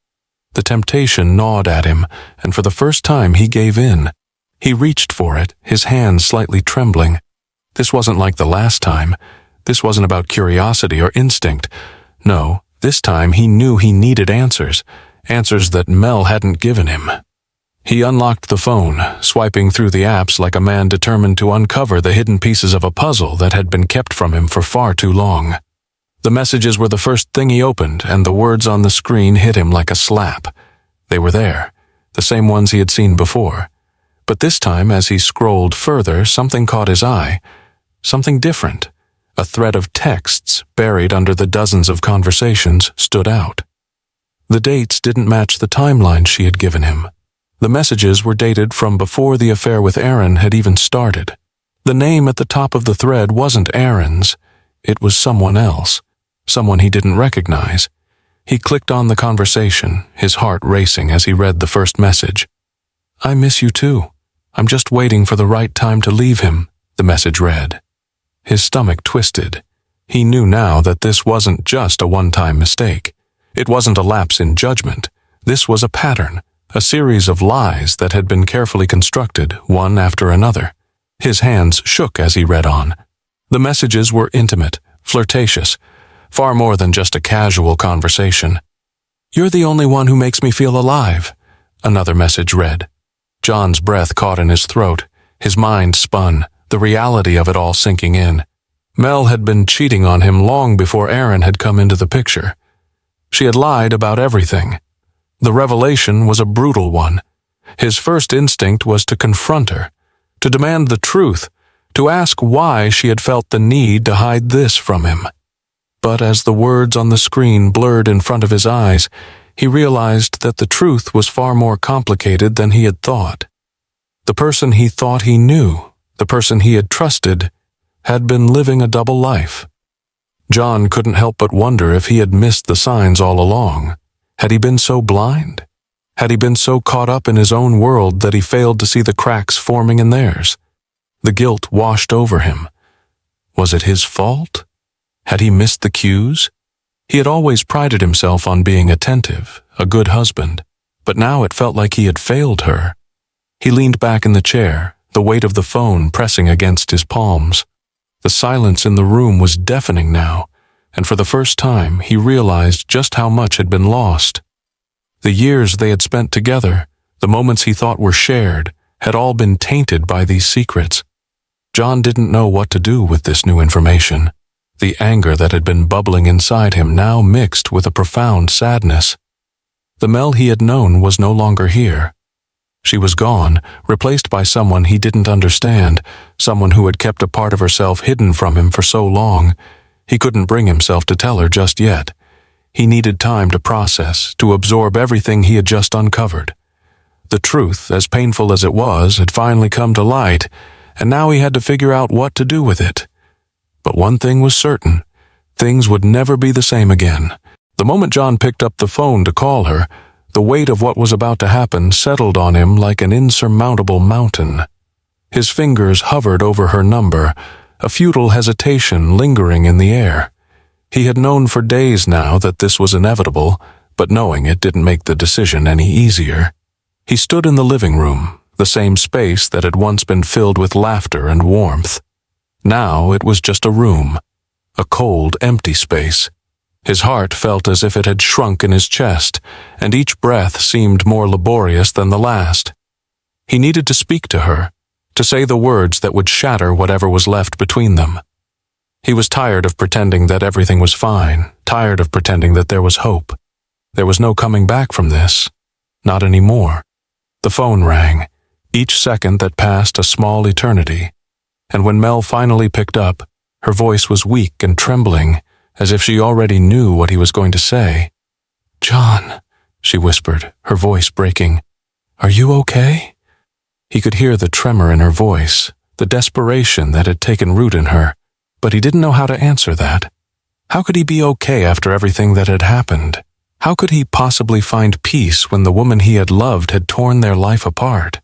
The temptation gnawed at him, and for the first time he gave in. He reached for it, his hands slightly trembling. This wasn't like the last time. This wasn't about curiosity or instinct. No, this time he knew he needed answers, answers that Mel hadn't given him. He unlocked the phone, swiping through the apps like a man determined to uncover the hidden pieces of a puzzle that had been kept from him for far too long. The messages were the first thing he opened, and the words on the screen hit him like a slap. They were there, the same ones he had seen before. But this time, as he scrolled further, something caught his eye. Something different. A thread of texts, buried under the dozens of conversations, stood out. The dates didn't match the timeline she had given him. The messages were dated from before the affair with Aaron had even started. The name at the top of the thread wasn't Aaron's. It was someone else, someone he didn't recognize. He clicked on the conversation, his heart racing as he read the first message. "I miss you too. I'm just waiting for the right time to leave him," the message read. His stomach twisted. He knew now that this wasn't just a one-time mistake. It wasn't a lapse in judgment. This was a pattern. A series of lies that had been carefully constructed, one after another. His hands shook as he read on. The messages were intimate, flirtatious, far more than just a casual conversation. "You're the only one who makes me feel alive," another message read. John's breath caught in his throat. His mind spun, the reality of it all sinking in. Mel had been cheating on him long before Aaron had come into the picture. She had lied about everything. The revelation was a brutal one. His first instinct was to confront her, to demand the truth, to ask why she had felt the need to hide this from him. But as the words on the screen blurred in front of his eyes, he realized that the truth was far more complicated than he had thought. The person he thought he knew, the person he had trusted, had been living a double life. John couldn't help but wonder if he had missed the signs all along. Had he been so blind? Had he been so caught up in his own world that he failed to see the cracks forming in theirs? The guilt washed over him. Was it his fault? Had he missed the cues? He had always prided himself on being attentive, a good husband, but now it felt like he had failed her. He leaned back in the chair, the weight of the phone pressing against his palms. The silence in the room was deafening now, and for the first time he realized just how much had been lost. The years they had spent together, the moments he thought were shared, had all been tainted by these secrets. John didn't know what to do with this new information. The anger that had been bubbling inside him now mixed with a profound sadness. The Mel he had known was no longer here. She was gone, replaced by someone he didn't understand, someone who had kept a part of herself hidden from him for so long. He couldn't bring himself to tell her just yet. He needed time to process, to absorb everything he had just uncovered. The truth, as painful as it was, had finally come to light, and now he had to figure out what to do with it. But one thing was certain. Things would never be the same again. The moment John picked up the phone to call her, the weight of what was about to happen settled on him like an insurmountable mountain. His fingers hovered over her number, a futile hesitation lingering in the air. He had known for days now that this was inevitable, but knowing it didn't make the decision any easier. He stood in the living room, the same space that had once been filled with laughter and warmth. Now it was just a room, a cold, empty space. His heart felt as if it had shrunk in his chest, and each breath seemed more laborious than the last. He needed to speak to her, to say the words that would shatter whatever was left between them. He was tired of pretending that everything was fine, tired of pretending that there was hope. There was no coming back from this. Not anymore. The phone rang, each second that passed a small eternity, and when Mel finally picked up, her voice was weak and trembling, as if she already knew what he was going to say. "John," she whispered, her voice breaking. "Are you okay?" He could hear the tremor in her voice, the desperation that had taken root in her, but he didn't know how to answer that. How could he be okay after everything that had happened? How could he possibly find peace when the woman he had loved had torn their life apart?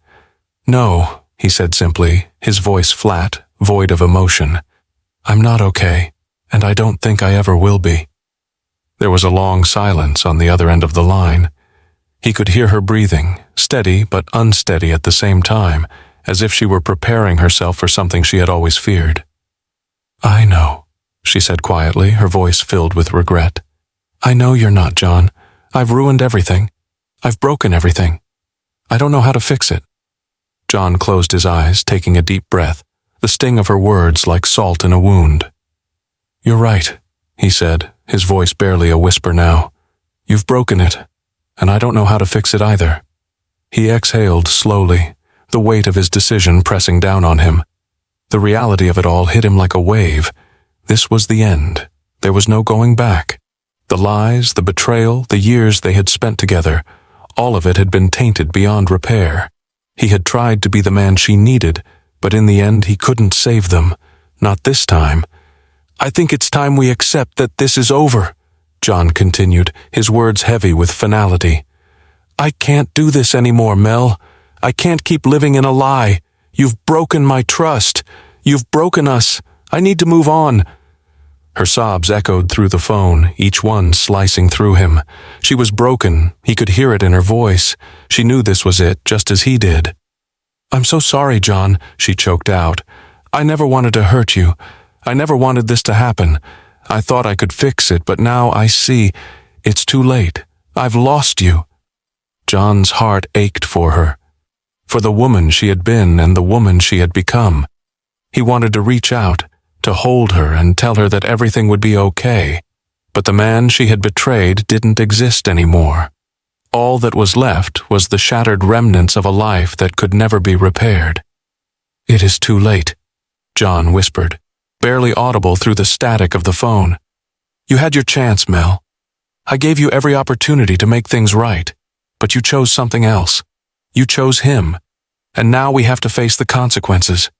"No," he said simply, his voice flat, void of emotion. "I'm not okay, and I don't think I ever will be." There was a long silence on the other end of the line. He could hear her breathing, steady but unsteady at the same time, as if she were preparing herself for something she had always feared. "I know," she said quietly, her voice filled with regret. "I know you're not, John. I've ruined everything. I've broken everything. I don't know how to fix it." John closed his eyes, taking a deep breath, the sting of her words like salt in a wound. "You're right," he said, his voice barely a whisper now. "You've broken it, and I don't know how to fix it either." He exhaled slowly, the weight of his decision pressing down on him. The reality of it all hit him like a wave. This was the end. There was no going back. The lies, the betrayal, the years they had spent together, all of it had been tainted beyond repair. He had tried to be the man she needed, but in the end he couldn't save them. Not this time. "I think it's time we accept that this is over," John continued, his words heavy with finality. "I can't do this anymore, Mel. I can't keep living in a lie. You've broken my trust. You've broken us. I need to move on." Her sobs echoed through the phone, each one slicing through him. She was broken. He could hear it in her voice. She knew this was it, just as he did. "I'm so sorry, John," she choked out. "I never wanted to hurt you. I never wanted this to happen. I thought I could fix it, but now I see. It's too late. I've lost you." John's heart ached for her, for the woman she had been and the woman she had become. He wanted to reach out, to hold her and tell her that everything would be okay. But the man she had betrayed didn't exist anymore. All that was left was the shattered remnants of a life that could never be repaired. "It is too late," John whispered, barely audible through the static of the phone. "You had your chance, Mel. I gave you every opportunity to make things right, but you chose something else. You chose him, and now we have to face the consequences."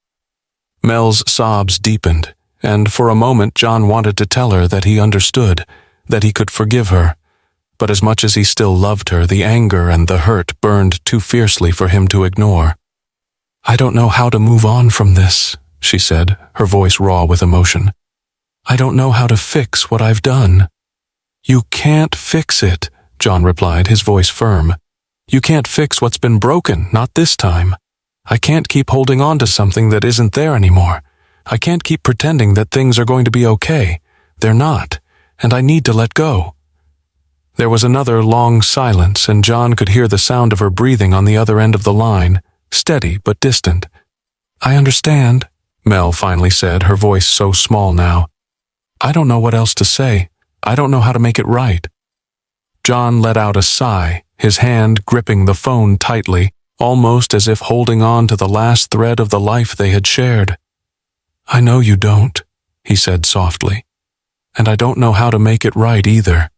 Mel's sobs deepened, and for a moment John wanted to tell her that he understood, that he could forgive her. But as much as he still loved her, the anger and the hurt burned too fiercely for him to ignore. "I don't know how to move on from this," she said, her voice raw with emotion. "I don't know how to fix what I've done." "You can't fix it," John replied, his voice firm. "You can't fix what's been broken, not this time. I can't keep holding on to something that isn't there anymore. I can't keep pretending that things are going to be okay. They're not, and I need to let go." There was another long silence, and John could hear the sound of her breathing on the other end of the line, steady but distant. "I understand," Mel finally said, her voice so small now. "I don't know what else to say. I don't know how to make it right." John let out a sigh, his hand gripping the phone tightly, almost as if holding on to the last thread of the life they had shared. "I know you don't," he said softly, "and I don't know how to make it right either.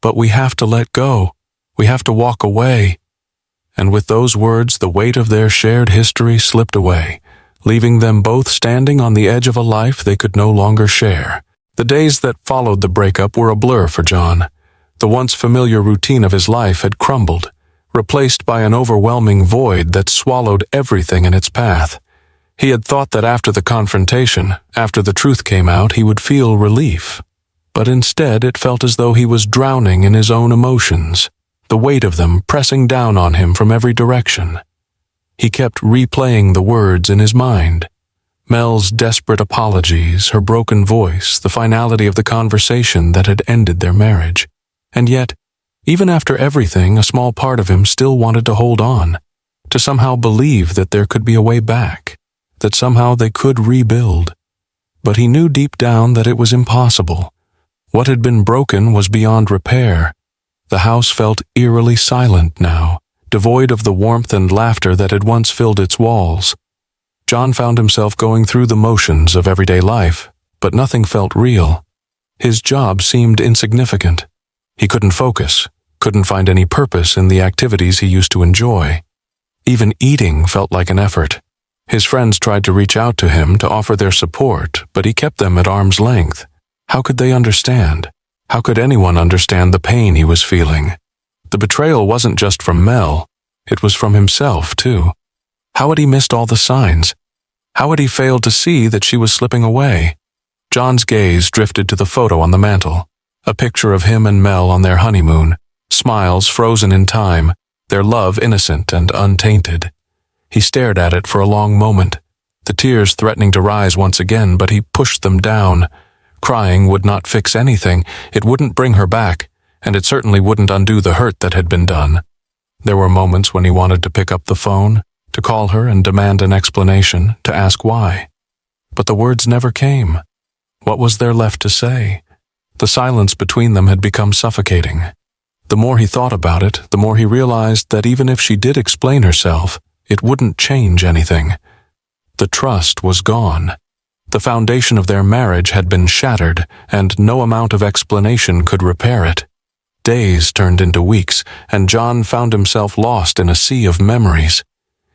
But we have to let go. We have to walk away." And with those words, the weight of their shared history slipped away, leaving them both standing on the edge of a life they could no longer share. The days that followed the breakup were a blur for John. The once familiar routine of his life had crumbled, replaced by an overwhelming void that swallowed everything in its path. He had thought that after the confrontation, after the truth came out, he would feel relief. But instead it felt as though he was drowning in his own emotions, the weight of them pressing down on him from every direction. He kept replaying the words in his mind. Mel's desperate apologies, her broken voice, the finality of the conversation that had ended their marriage. And yet, even after everything, a small part of him still wanted to hold on, to somehow believe that there could be a way back, that somehow they could rebuild. But he knew deep down that it was impossible. What had been broken was beyond repair. The house felt eerily silent now, devoid of the warmth and laughter that had once filled its walls. John found himself going through the motions of everyday life, but nothing felt real. His job seemed insignificant. He couldn't focus, couldn't find any purpose in the activities he used to enjoy. Even eating felt like an effort. His friends tried to reach out to him to offer their support, but he kept them at arm's length. How could they understand? How could anyone understand the pain he was feeling? The betrayal wasn't just from Mel, it was from himself, too. How had he missed all the signs? How had he failed to see that she was slipping away? John's gaze drifted to the photo on the mantel, a picture of him and Mel on their honeymoon, smiles frozen in time, their love innocent and untainted. He stared at it for a long moment, the tears threatening to rise once again, but he pushed them down. Crying would not fix anything, it wouldn't bring her back, and it certainly wouldn't undo the hurt that had been done. There were moments when he wanted to pick up the phone, to call her and demand an explanation, to ask why. But the words never came. What was there left to say? The silence between them had become suffocating. The more he thought about it, the more he realized that even if she did explain herself, it wouldn't change anything. The trust was gone. The foundation of their marriage had been shattered, and no amount of explanation could repair it. Days turned into weeks, and John found himself lost in a sea of memories.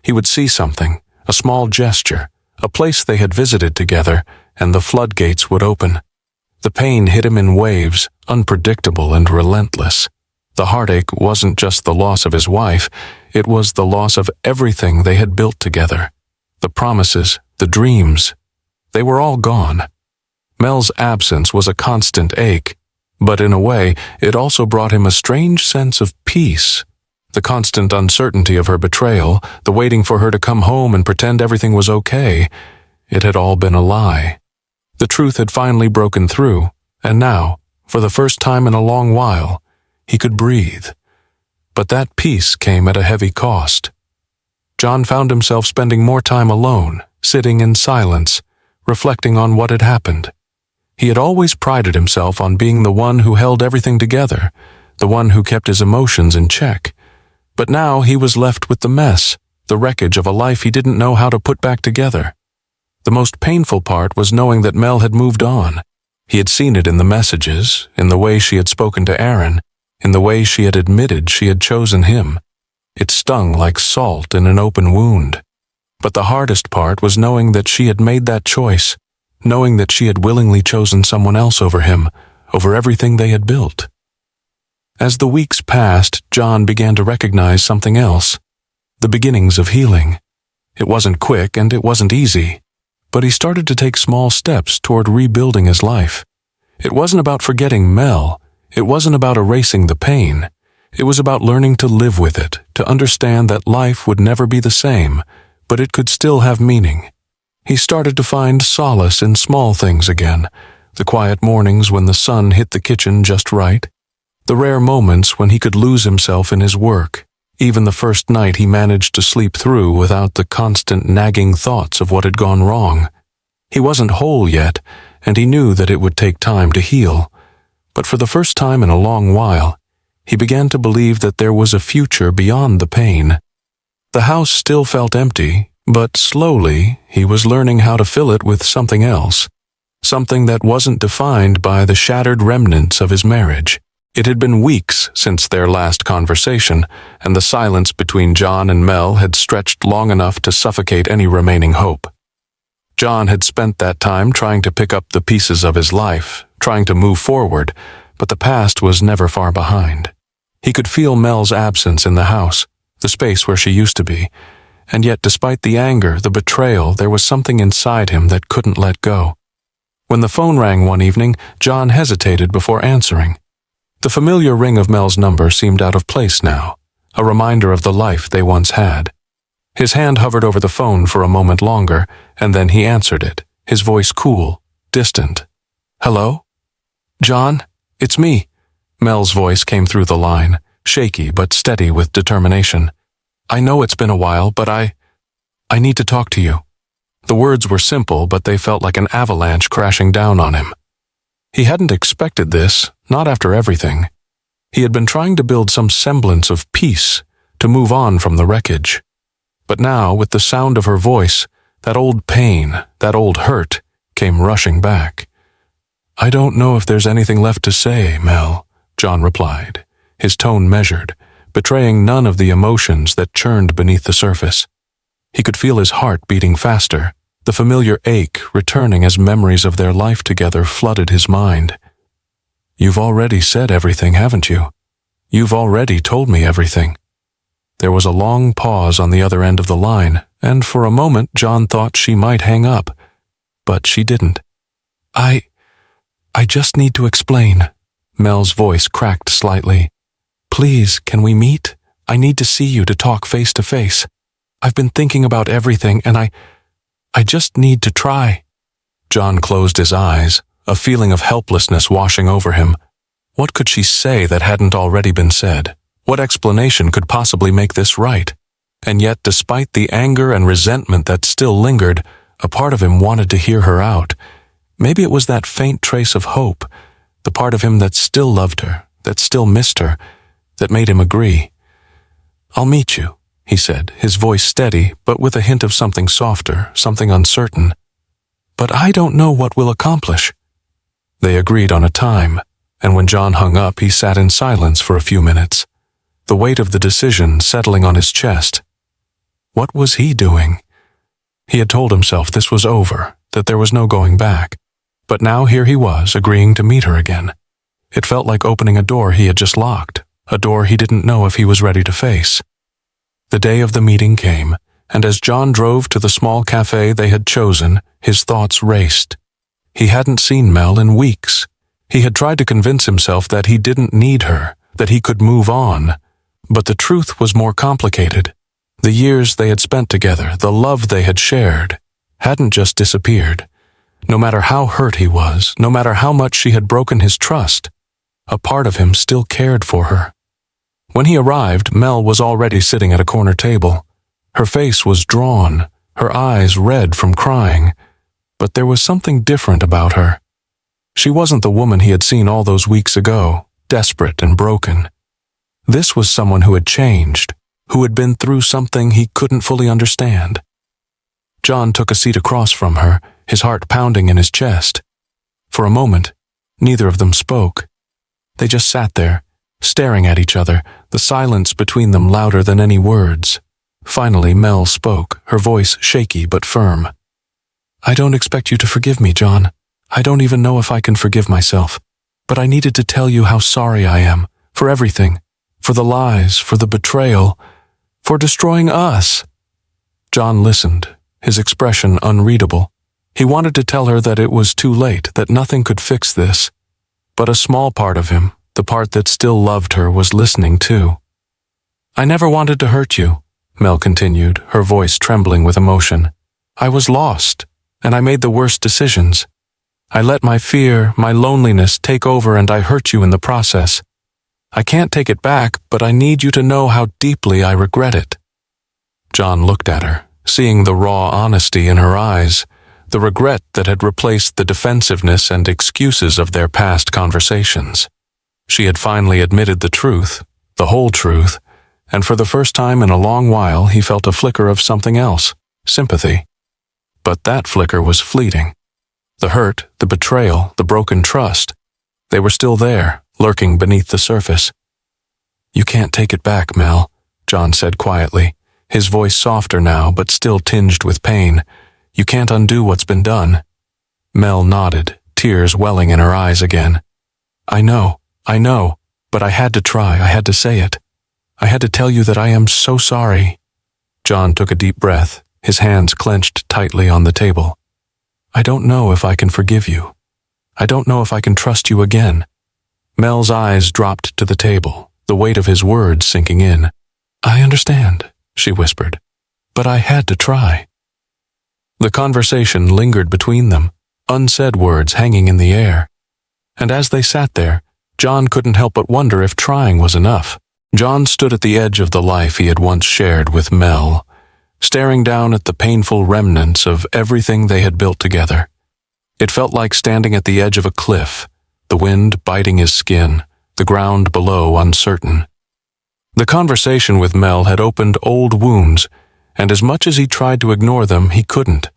He would see something, a small gesture, a place they had visited together, and the floodgates would open. The pain hit him in waves, unpredictable and relentless. The heartache wasn't just the loss of his wife, it was the loss of everything they had built together. The promises, the dreams, they were all gone. Mel's absence was a constant ache, but in a way, it also brought him a strange sense of peace. The constant uncertainty of her betrayal, the waiting for her to come home and pretend everything was okay, it had all been a lie. The truth had finally broken through, and now, for the first time in a long while, he could breathe. But that peace came at a heavy cost. John found himself spending more time alone, sitting in silence, reflecting on what had happened. He had always prided himself on being the one who held everything together, the one who kept his emotions in check. But now he was left with the mess, the wreckage of a life he didn't know how to put back together. The most painful part was knowing that Mel had moved on. He had seen it in the messages, in the way she had spoken to Aaron, in the way she had admitted she had chosen him. It stung like salt in an open wound. But the hardest part was knowing that she had made that choice, knowing that she had willingly chosen someone else over him, over everything they had built. As the weeks passed, John began to recognize something else, the beginnings of healing. It wasn't quick and it wasn't easy, but he started to take small steps toward rebuilding his life. It wasn't about forgetting Mel, it wasn't about erasing the pain. It was about learning to live with it, to understand that life would never be the same, but it could still have meaning. He started to find solace in small things again, the quiet mornings when the sun hit the kitchen just right, the rare moments when he could lose himself in his work, even the first night he managed to sleep through without the constant nagging thoughts of what had gone wrong. He wasn't whole yet, and he knew that it would take time to heal. But for the first time in a long while, he began to believe that there was a future beyond the pain. The house still felt empty, but slowly he was learning how to fill it with something else, something that wasn't defined by the shattered remnants of his marriage. It had been weeks since their last conversation, and the silence between John and Mel had stretched long enough to suffocate any remaining hope. John had spent that time trying to pick up the pieces of his life, trying to move forward, but the past was never far behind. He could feel Mel's absence in the house, the space where she used to be, and yet despite the anger, the betrayal, there was something inside him that couldn't let go. When the phone rang one evening, John hesitated before answering. The familiar ring of Mel's number seemed out of place now, a reminder of the life they once had. His hand hovered over the phone for a moment longer, and then he answered it, his voice cool, distant. "Hello? John, it's me." Mel's voice came through the line, shaky but steady with determination. "I know it's been a while, but I need to talk to you." The words were simple, but they felt like an avalanche crashing down on him. He hadn't expected this, not after everything. He had been trying to build some semblance of peace, to move on from the wreckage. But now, with the sound of her voice, that old pain, that old hurt, came rushing back. "I don't know if there's anything left to say, Mel," John replied, his tone measured, betraying none of the emotions that churned beneath the surface. He could feel his heart beating faster, the familiar ache returning as memories of their life together flooded his mind. "You've already said everything, haven't you? You've already told me everything." There was a long pause on the other end of the line, and for a moment John thought she might hang up. But she didn't. I just need to explain. Mel's voice cracked slightly. Please, can we meet? I need to see you to talk face to face. I've been thinking about everything, and I just need to try. John closed his eyes, a feeling of helplessness washing over him. What could she say that hadn't already been said? What explanation could possibly make this right? And yet, despite the anger and resentment that still lingered, a part of him wanted to hear her out. Maybe it was that faint trace of hope, the part of him that still loved her, that still missed her, that made him agree. I'll meet you, he said, his voice steady, but with a hint of something softer, something uncertain. But I don't know what we'll accomplish. They agreed on a time, and when John hung up, he sat in silence for a few minutes, the weight of the decision settling on his chest. What was he doing? He had told himself this was over, that there was no going back. But now here he was, agreeing to meet her again. It felt like opening a door he had just locked, a door he didn't know if he was ready to face. The day of the meeting came, and as John drove to the small cafe they had chosen, his thoughts raced. He hadn't seen Mel in weeks. He had tried to convince himself that he didn't need her, that he could move on. But the truth was more complicated. The years they had spent together, the love they had shared, hadn't just disappeared. No matter how hurt he was, no matter how much she had broken his trust, a part of him still cared for her. When he arrived, Mel was already sitting at a corner table. Her face was drawn, her eyes red from crying, but there was something different about her. She wasn't the woman he had seen all those weeks ago, desperate and broken. This was someone who had changed, who had been through something he couldn't fully understand. John took a seat across from her, his heart pounding in his chest. For a moment, neither of them spoke. They just sat there, staring at each other, the silence between them louder than any words. Finally, Mel spoke, her voice shaky but firm. I don't expect you to forgive me, John. I don't even know if I can forgive myself. But I needed to tell you how sorry I am, for everything, for the lies, for the betrayal, for destroying us. John listened, his expression unreadable. He wanted to tell her that it was too late, that nothing could fix this. But a small part of him, the part that still loved her, was listening too. I never wanted to hurt you, Mel continued, her voice trembling with emotion. I was lost, and I made the worst decisions. I let my fear, my loneliness take over, and I hurt you in the process. I can't take it back, but I need you to know how deeply I regret it. John looked at her, seeing the raw honesty in her eyes, the regret that had replaced the defensiveness and excuses of their past conversations. She had finally admitted the truth, the whole truth, and for the first time in a long while he felt a flicker of something else, sympathy. But that flicker was fleeting. The hurt, the betrayal, the broken trust, they were still there, lurking beneath the surface. You can't take it back, Mel, John said quietly, his voice softer now but still tinged with pain. You can't undo what's been done. Mel nodded, tears welling in her eyes again. I know, but I had to try, I had to say it. I had to tell you that I am so sorry. John took a deep breath, his hands clenched tightly on the table. I don't know if I can forgive you. I don't know if I can trust you again. Mel's eyes dropped to the table, the weight of his words sinking in. I understand, she whispered, but I had to try. The conversation lingered between them, unsaid words hanging in the air. And as they sat there, John couldn't help but wonder if trying was enough. John stood at the edge of the life he had once shared with Mel, staring down at the painful remnants of everything they had built together. It felt like standing at the edge of a cliff, the wind biting his skin, the ground below uncertain. The conversation with Mel had opened old wounds, and as much as he tried to ignore them, he couldn't.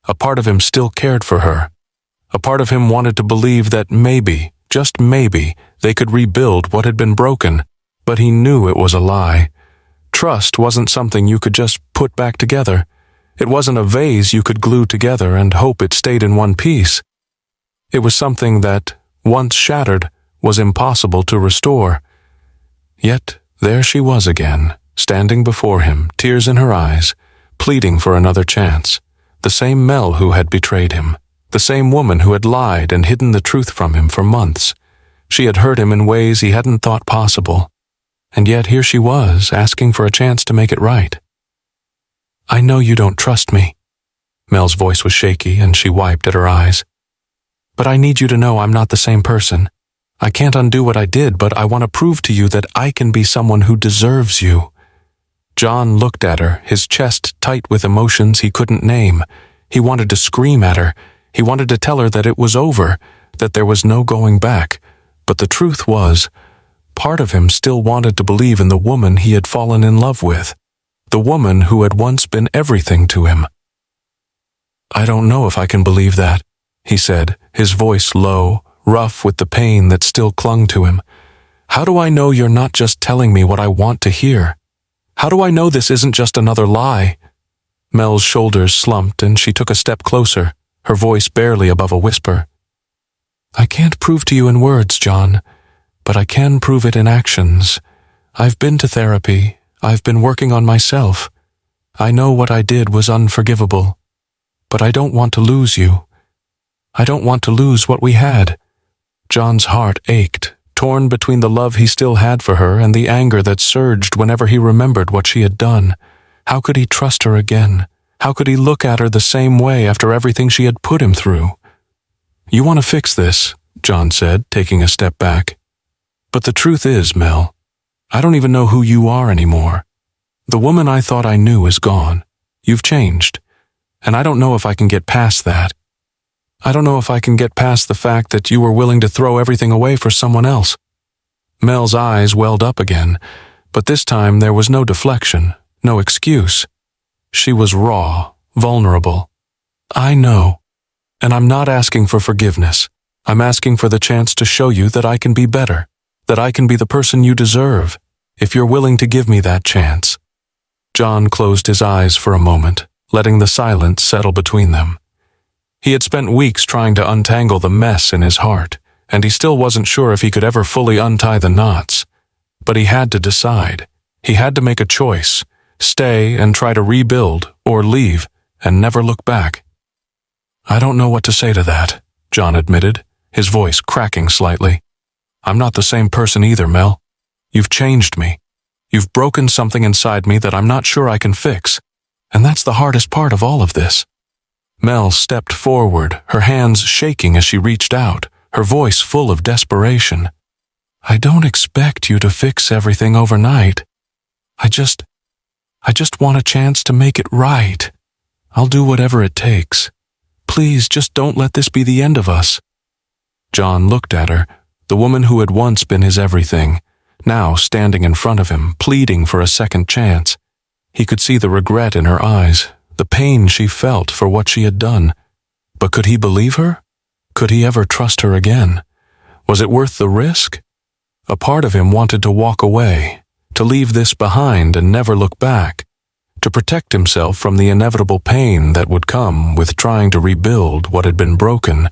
A part of him still cared for her. A part of him wanted to believe that maybe, just maybe, they could rebuild what had been broken, but he knew it was a lie. Trust wasn't something you could just put back together. It wasn't a vase you could glue together and hope it stayed in one piece. It was something that, once shattered, was impossible to restore. Yet there she was again, standing before him, tears in her eyes, pleading for another chance. The same Mel who had betrayed him, the same woman who had lied and hidden the truth from him for months. She had hurt him in ways he hadn't thought possible. And yet here she was, asking for a chance to make it right. "I know you don't trust me." Mel's voice was shaky and she wiped at her eyes. "But I need you to know I'm not the same person. I can't undo what I did, but I want to prove to you that I can be someone who deserves you." John looked at her, his chest tight with emotions he couldn't name. He wanted to scream at her. He wanted to tell her that it was over, that there was no going back. But the truth was, part of him still wanted to believe in the woman he had fallen in love with, the woman who had once been everything to him. "I don't know if I can believe that," he said, his voice low, rough with the pain that still clung to him. "How do I know you're not just telling me what I want to hear? How do I know this isn't just another lie?" Mel's shoulders slumped and she took a step closer, her voice barely above a whisper. "I can't prove to you in words, John, but I can prove it in actions. I've been to therapy. I've been working on myself. I know what I did was unforgivable. But I don't want to lose you. I don't want to lose what we had." John's heart ached, torn between the love he still had for her and the anger that surged whenever he remembered what she had done. How could he trust her again? How could he look at her the same way after everything she had put him through? "You want to fix this," John said, taking a step back. "But the truth is, Mel, I don't even know who you are anymore. The woman I thought I knew is gone. You've changed. And I don't know if I can get past that. I don't know if I can get past the fact that you were willing to throw everything away for someone else." Mel's eyes welled up again, but this time there was no deflection, no excuse. She was raw, vulnerable. "I know. And I'm not asking for forgiveness. I'm asking for the chance to show you that I can be better, that I can be the person you deserve, if you're willing to give me that chance." John closed his eyes for a moment, letting the silence settle between them. He had spent weeks trying to untangle the mess in his heart, and he still wasn't sure if he could ever fully untie the knots. But he had to decide. He had to make a choice, stay and try to rebuild, or leave and never look back. "I don't know what to say to that," John admitted, his voice cracking slightly. "I'm not the same person either, Mel. You've changed me. You've broken something inside me that I'm not sure I can fix. And that's the hardest part of all of this." Mel stepped forward, her hands shaking as she reached out, her voice full of desperation. "I don't expect you to fix everything overnight. I just want a chance to make it right. I'll do whatever it takes. Please, just don't let this be the end of us." John looked at her, the woman who had once been his everything, now standing in front of him, pleading for a second chance. He could see the regret in her eyes, the pain she felt for what she had done. But could he believe her? Could he ever trust her again? Was it worth the risk? A part of him wanted to walk away, to leave this behind and never look back, to protect himself from the inevitable pain that would come with trying to rebuild what had been broken.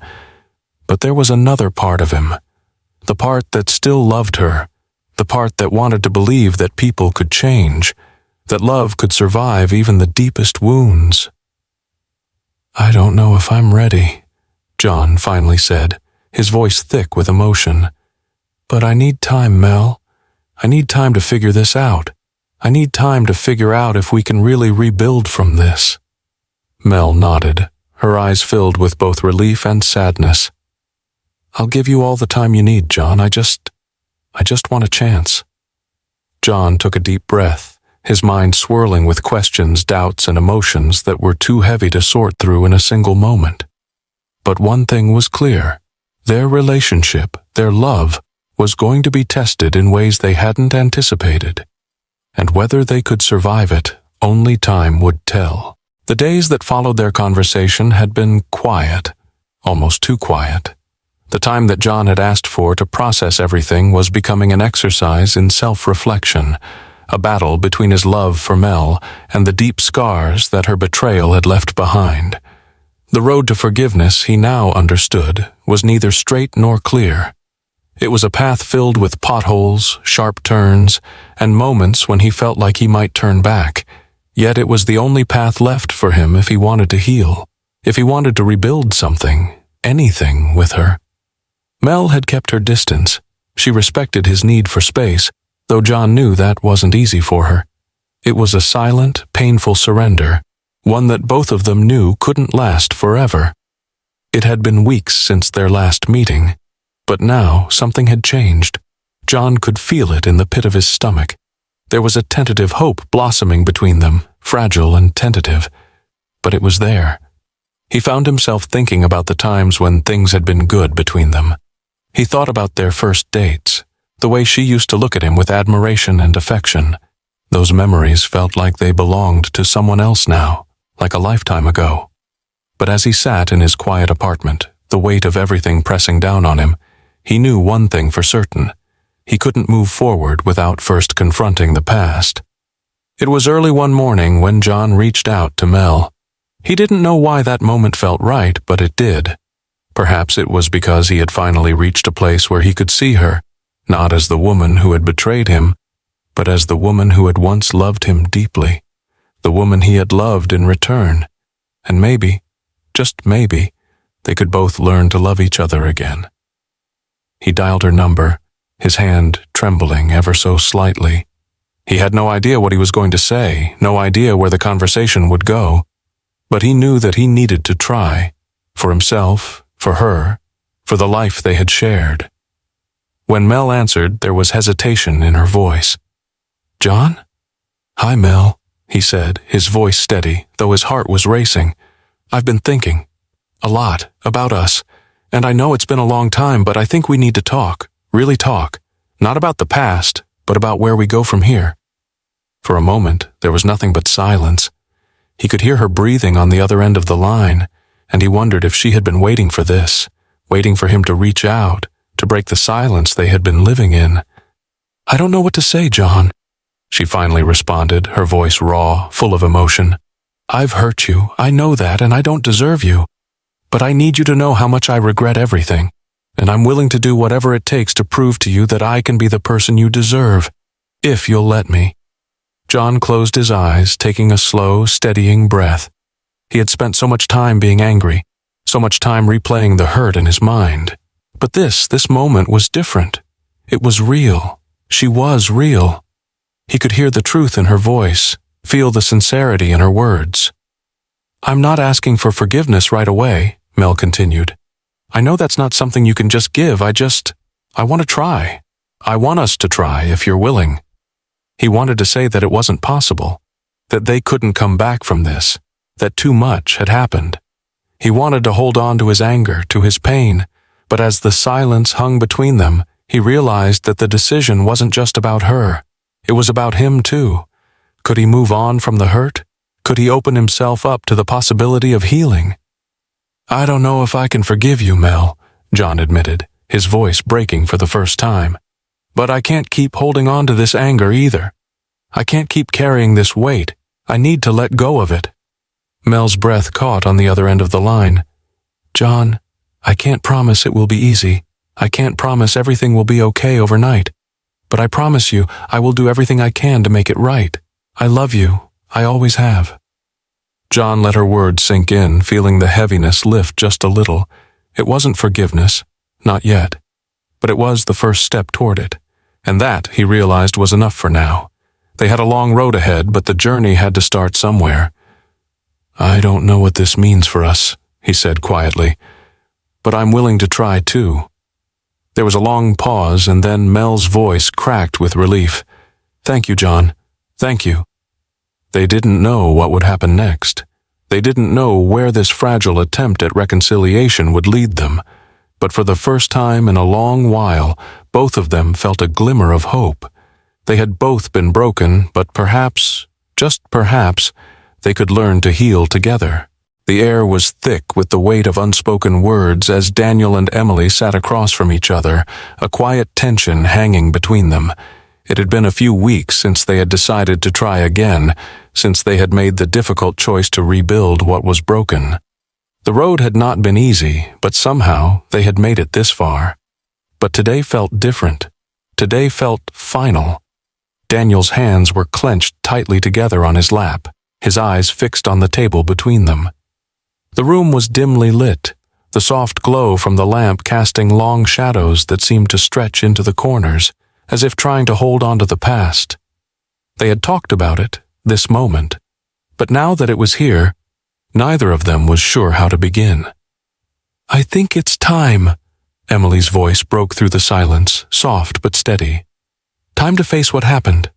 But there was another part of him, the part that still loved her, the part that wanted to believe that people could change, that love could survive even the deepest wounds. "I don't know if I'm ready," John finally said, his voice thick with emotion. "But I need time, Mel. I need time to figure this out. I need time to figure out if we can really rebuild from this." Mel nodded, her eyes filled with both relief and sadness. "I'll give you all the time you need, John. I just want a chance." John took a deep breath, his mind swirling with questions, doubts, and emotions that were too heavy to sort through in a single moment. But one thing was clear. Their relationship, their love, was going to be tested in ways they hadn't anticipated. And whether they could survive it, only time would tell. The days that followed their conversation had been quiet, almost too quiet. The time that John had asked for to process everything was becoming an exercise in self-reflection, a battle between his love for Mel and the deep scars that her betrayal had left behind. The road to forgiveness, he now understood, was neither straight nor clear. It was a path filled with potholes, sharp turns, and moments when he felt like he might turn back. Yet it was the only path left for him if he wanted to heal, if he wanted to rebuild something, anything with her. Mel had kept her distance. She respected his need for space, though John knew that wasn't easy for her. It was a silent, painful surrender, one that both of them knew couldn't last forever. It had been weeks since their last meeting, but now something had changed. John could feel it in the pit of his stomach. There was a tentative hope blossoming between them, fragile and tentative, but it was there. He found himself thinking about the times when things had been good between them. He thought about their first dates, the way she used to look at him with admiration and affection. Those memories felt like they belonged to someone else now, like a lifetime ago. But as he sat in his quiet apartment, the weight of everything pressing down on him, he knew one thing for certain. He couldn't move forward without first confronting the past. It was early one morning when John reached out to Mel. He didn't know why that moment felt right, but it did. Perhaps it was because he had finally reached a place where he could see her, not as the woman who had betrayed him, but as the woman who had once loved him deeply, the woman he had loved in return. And maybe, just maybe, they could both learn to love each other again. He dialed her number, his hand trembling ever so slightly. He had no idea what he was going to say, no idea where the conversation would go, but he knew that he needed to try, for himself, for her, for the life they had shared. When Mel answered, there was hesitation in her voice. "John?" "Hi, Mel," he said, his voice steady, though his heart was racing. "I've been thinking a lot about us, and I know it's been a long time, but I think we need to talk, really talk, not about the past, but about where we go from here." For a moment, there was nothing but silence. He could hear her breathing on the other end of the line, and he wondered if she had been waiting for this, waiting for him to reach out, to break the silence they had been living in. "I don't know what to say, John," she finally responded, her voice raw, full of emotion. "I've hurt you, I know that, and I don't deserve you. But I need you to know how much I regret everything, and I'm willing to do whatever it takes to prove to you that I can be the person you deserve, if you'll let me." John closed his eyes, taking a slow, steadying breath. He had spent so much time being angry, so much time replaying the hurt in his mind. But this moment was different. It was real. She was real. He could hear the truth in her voice, feel the sincerity in her words. "I'm not asking for forgiveness right away," Mel continued. "I know that's not something you can just give. I want to try. I want us to try, if you're willing." He wanted to say that it wasn't possible, that they couldn't come back from this, that too much had happened. He wanted to hold on to his anger, to his pain, but as the silence hung between them, he realized that the decision wasn't just about her. It was about him too. Could he move on from the hurt? Could he open himself up to the possibility of healing? "I don't know if I can forgive you, Mel," John admitted, his voice breaking for the first time. "But I can't keep holding on to this anger either. I can't keep carrying this weight. I need to let go of it." Mel's breath caught on the other end of the line. "John, I can't promise it will be easy. I can't promise everything will be okay overnight. But I promise you, I will do everything I can to make it right. I love you. I always have." John let her words sink in, feeling the heaviness lift just a little. It wasn't forgiveness, not yet. But it was the first step toward it. And that, he realized, was enough for now. They had a long road ahead, but the journey had to start somewhere. "I don't know what this means for us," he said quietly. "But I'm willing to try too." There was a long pause, and then Mel's voice cracked with relief. "Thank you, John. Thank you." They didn't know what would happen next. They didn't know where this fragile attempt at reconciliation would lead them. But for the first time in a long while, both of them felt a glimmer of hope. They had both been broken, but perhaps, just perhaps, they could learn to heal together. The air was thick with the weight of unspoken words as Daniel and Emily sat across from each other, a quiet tension hanging between them. It had been a few weeks since they had decided to try again, since they had made the difficult choice to rebuild what was broken. The road had not been easy, but somehow they had made it this far. But today felt different. Today felt final. Daniel's hands were clenched tightly together on his lap, his eyes fixed on the table between them. The room was dimly lit, the soft glow from the lamp casting long shadows that seemed to stretch into the corners, as if trying to hold on to the past. They had talked about it, this moment, but now that it was here, neither of them was sure how to begin. "I think it's time," Emily's voice broke through the silence, soft but steady. "Time to face what happened.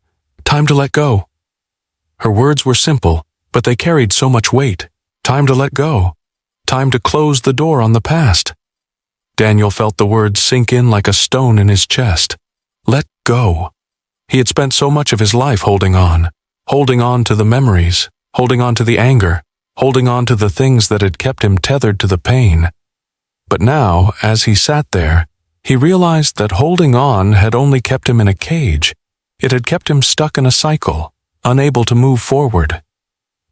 Time to let go." Her words were simple, but they carried so much weight. Time to let go. Time to close the door on the past. Daniel felt the words sink in like a stone in his chest. Let go. He had spent so much of his life holding on to the memories, holding on to the anger, holding on to the things that had kept him tethered to the pain. But now, as he sat there, he realized that holding on had only kept him in a cage. It had kept him stuck in a cycle, unable to move forward.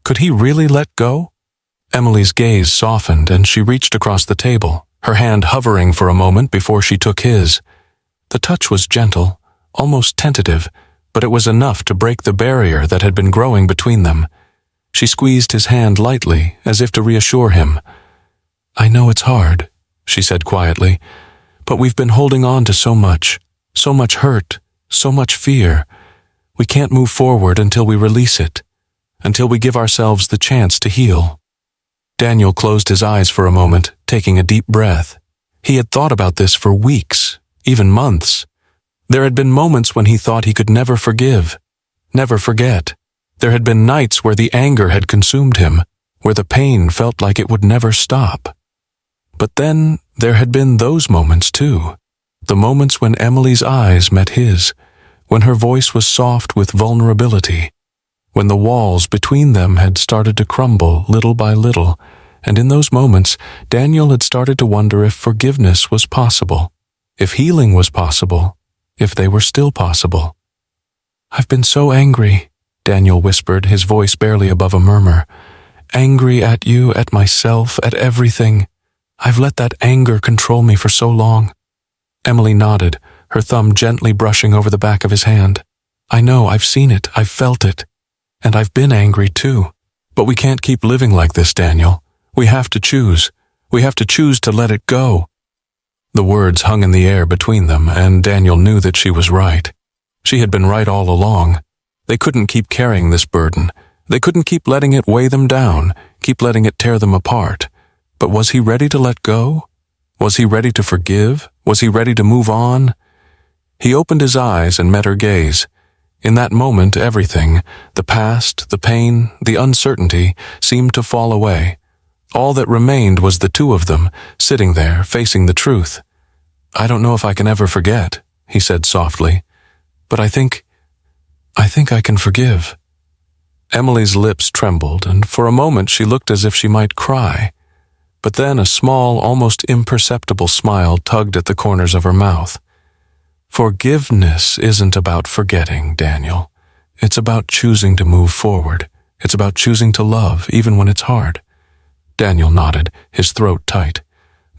Could he really let go? Emily's gaze softened and she reached across the table, her hand hovering for a moment before she took his. The touch was gentle, almost tentative, but it was enough to break the barrier that had been growing between them. She squeezed his hand lightly, as if to reassure him. "I know it's hard," she said quietly, "but we've been holding on to so much hurt, so much fear. We can't move forward until we release it, until we give ourselves the chance to heal." Daniel closed his eyes for a moment, taking a deep breath. He had thought about this for weeks, even months. There had been moments when he thought he could never forgive, never forget. There had been nights where the anger had consumed him, where the pain felt like it would never stop. But then there had been those moments too, the moments when Emily's eyes met his, when her voice was soft with vulnerability, when the walls between them had started to crumble little by little, and in those moments Daniel had started to wonder if forgiveness was possible, if healing was possible, if they were still possible. "I've been so angry," Daniel whispered, his voice barely above a murmur. "Angry at you, at myself, at everything. I've let that anger control me for so long." Emily nodded, her thumb gently brushing over the back of his hand. "I know, I've seen it, I've felt it. And I've been angry too. But we can't keep living like this, Daniel. We have to choose. We have to choose to let it go." The words hung in the air between them, and Daniel knew that she was right. She had been right all along. They couldn't keep carrying this burden. They couldn't keep letting it weigh them down, keep letting it tear them apart. But was he ready to let go? Was he ready to forgive? Was he ready to move on? He opened his eyes and met her gaze. In that moment, everything, the past, the pain, the uncertainty, seemed to fall away. All that remained was the two of them, sitting there, facing the truth. "I don't know if I can ever forget," he said softly, "but I think I can forgive." Emily's lips trembled, and for a moment she looked as if she might cry. But then a small, almost imperceptible smile tugged at the corners of her mouth. "Forgiveness isn't about forgetting, Daniel. It's about choosing to move forward. It's about choosing to love, even when it's hard." Daniel nodded, his throat tight.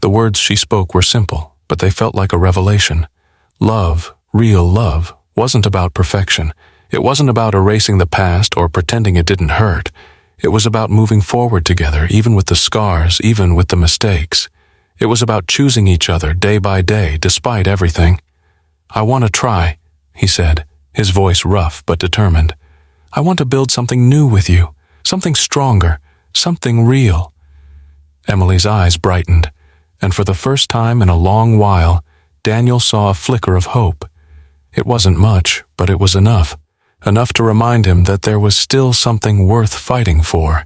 The words she spoke were simple, but they felt like a revelation. Love, real love, wasn't about perfection. It wasn't about erasing the past or pretending it didn't hurt. It was about moving forward together, even with the scars, even with the mistakes. It was about choosing each other day by day, despite everything. "I want to try," he said, his voice rough but determined. "I want to build something new with you, something stronger, something real." Emily's eyes brightened, and for the first time in a long while, Daniel saw a flicker of hope. It wasn't much, but it was enough to remind him that there was still something worth fighting for.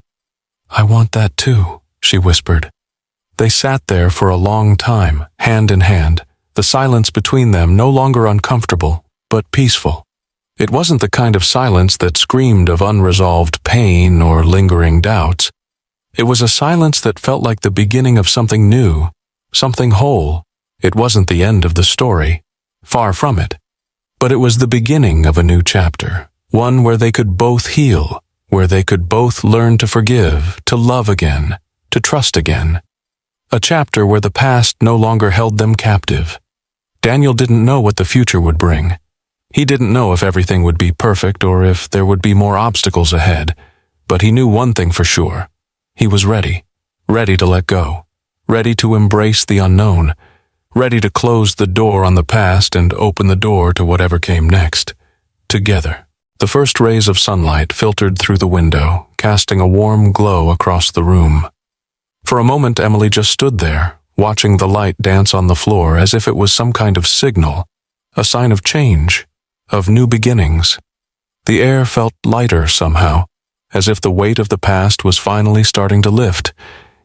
"I want that too," she whispered. They sat there for a long time, hand in hand, the silence between them no longer uncomfortable, but peaceful. It wasn't the kind of silence that screamed of unresolved pain or lingering doubts. It was a silence that felt like the beginning of something new, something whole. It wasn't the end of the story, far from it. But it was the beginning of a new chapter, one where they could both heal, where they could both learn to forgive, to love again, to trust again. A chapter where the past no longer held them captive. Daniel didn't know what the future would bring. He didn't know if everything would be perfect or if there would be more obstacles ahead, but he knew one thing for sure. He was ready. Ready to let go. Ready to embrace the unknown. Ready to close the door on the past and open the door to whatever came next. Together. The first rays of sunlight filtered through the window, casting a warm glow across the room. For a moment, Emily just stood there, watching the light dance on the floor as if it was some kind of signal, a sign of change, of new beginnings. The air felt lighter somehow, as if the weight of the past was finally starting to lift,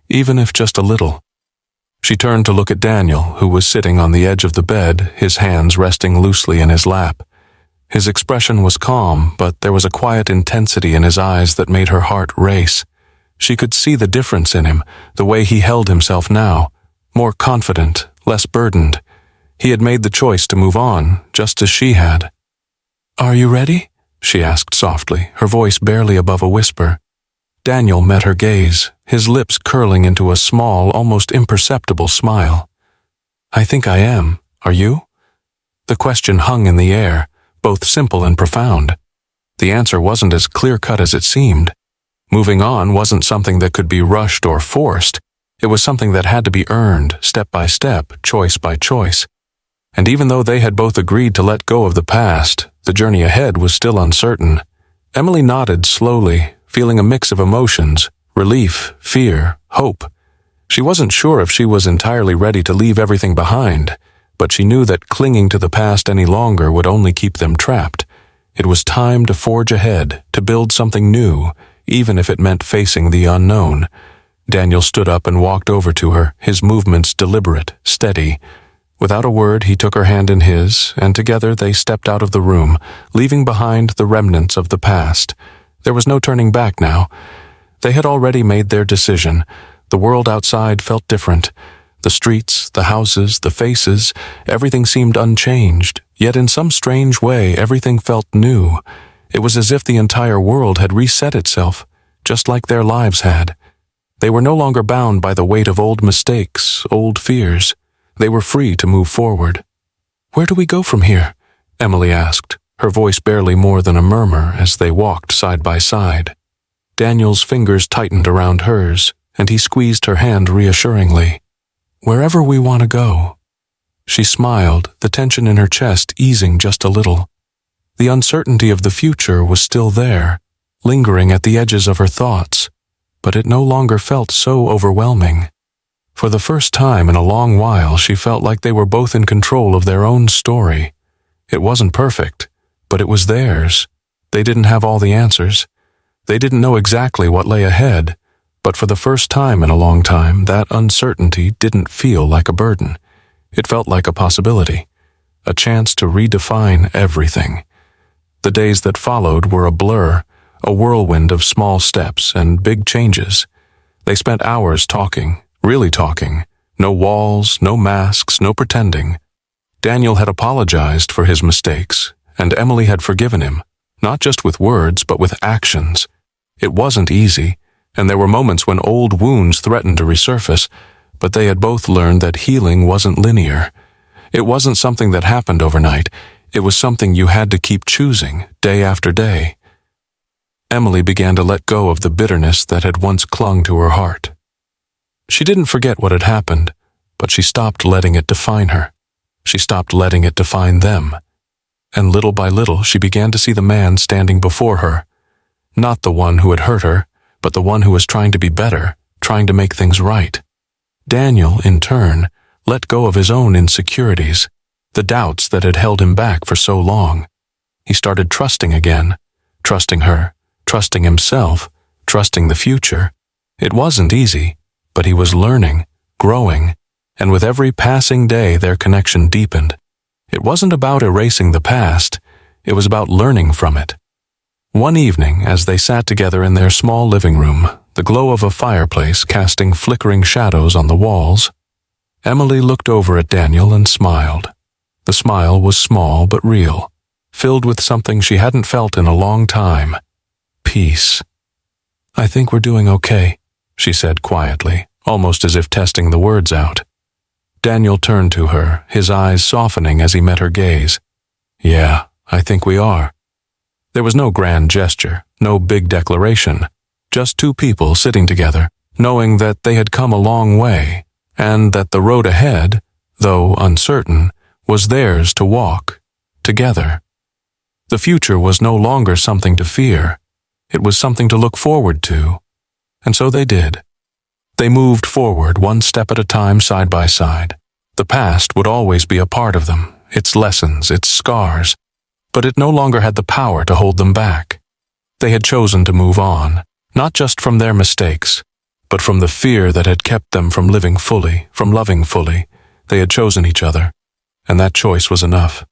even if just a little. She turned to look at Daniel, who was sitting on the edge of the bed, his hands resting loosely in his lap. His expression was calm, but there was a quiet intensity in his eyes that made her heart race. She could see the difference in him, the way he held himself now, more confident, less burdened. He had made the choice to move on, just as she had. "Are you ready?" she asked softly, her voice barely above a whisper. Daniel met her gaze, his lips curling into a small, almost imperceptible smile. "I think I am. Are you?" The question hung in the air, both simple and profound. The answer wasn't as clear-cut as it seemed. Moving on wasn't something that could be rushed or forced. It was something that had to be earned, step by step, choice by choice. And even though they had both agreed to let go of the past, the journey ahead was still uncertain. Emily nodded slowly, feeling a mix of emotions, relief, fear, hope. She wasn't sure if she was entirely ready to leave everything behind, but she knew that clinging to the past any longer would only keep them trapped. It was time to forge ahead, to build something new, even if it meant facing the unknown. Daniel stood up and walked over to her, his movements deliberate, steady. Without a word, he took her hand in his, and together they stepped out of the room, leaving behind the remnants of the past. There was no turning back now. They had already made their decision. The world outside felt different. The streets, the houses, the faces, everything seemed unchanged, yet in some strange way everything felt new. It was as if the entire world had reset itself, just like their lives had. They were no longer bound by the weight of old mistakes, old fears. They were free to move forward. "Where do we go from here?" Emily asked, her voice barely more than a murmur as they walked side by side. Daniel's fingers tightened around hers, and he squeezed her hand reassuringly. "Wherever we want to go." She smiled, the tension in her chest easing just a little. The uncertainty of the future was still there, lingering at the edges of her thoughts, but it no longer felt so overwhelming. For the first time in a long while, she felt like they were both in control of their own story. It wasn't perfect, but it was theirs. They didn't have all the answers. They didn't know exactly what lay ahead, but for the first time in a long time, that uncertainty didn't feel like a burden. It felt like a possibility, a chance to redefine everything. The days that followed were a blur, a whirlwind of small steps and big changes. They spent hours talking, really talking. No walls, no masks, no pretending. Daniel had apologized for his mistakes, and Emily had forgiven him, not just with words, but with actions. It wasn't easy, and there were moments when old wounds threatened to resurface, but they had both learned that healing wasn't linear. It wasn't something that happened overnight. It was something you had to keep choosing, day after day. Emily began to let go of the bitterness that had once clung to her heart. She didn't forget what had happened, but she stopped letting it define her. She stopped letting it define them. And little by little, she began to see the man standing before her. Not the one who had hurt her, but the one who was trying to be better, trying to make things right. Daniel, in turn, let go of his own insecurities, the doubts that had held him back for so long. He started trusting again, trusting her, trusting himself, trusting the future. It wasn't easy, but he was learning, growing, and with every passing day their connection deepened. It wasn't about erasing the past, it was about learning from it. One evening, as they sat together in their small living room, the glow of a fireplace casting flickering shadows on the walls, Emily looked over at Daniel and smiled. The smile was small but real, filled with something she hadn't felt in a long time. Peace. "I think we're doing okay," she said quietly, almost as if testing the words out. Daniel turned to her, his eyes softening as he met her gaze. Yeah, I think we are. There was no grand gesture, no big declaration, just two people sitting together, knowing that they had come a long way, and that the road ahead, though uncertain, was theirs to walk, together. The future was no longer something to fear. It was something to look forward to. And so they did. They moved forward one step at a time, side by side. The past would always be a part of them, its lessons, its scars, but it no longer had the power to hold them back. They had chosen to move on, not just from their mistakes, but from the fear that had kept them from living fully, from loving fully. They had chosen each other, and that choice was enough.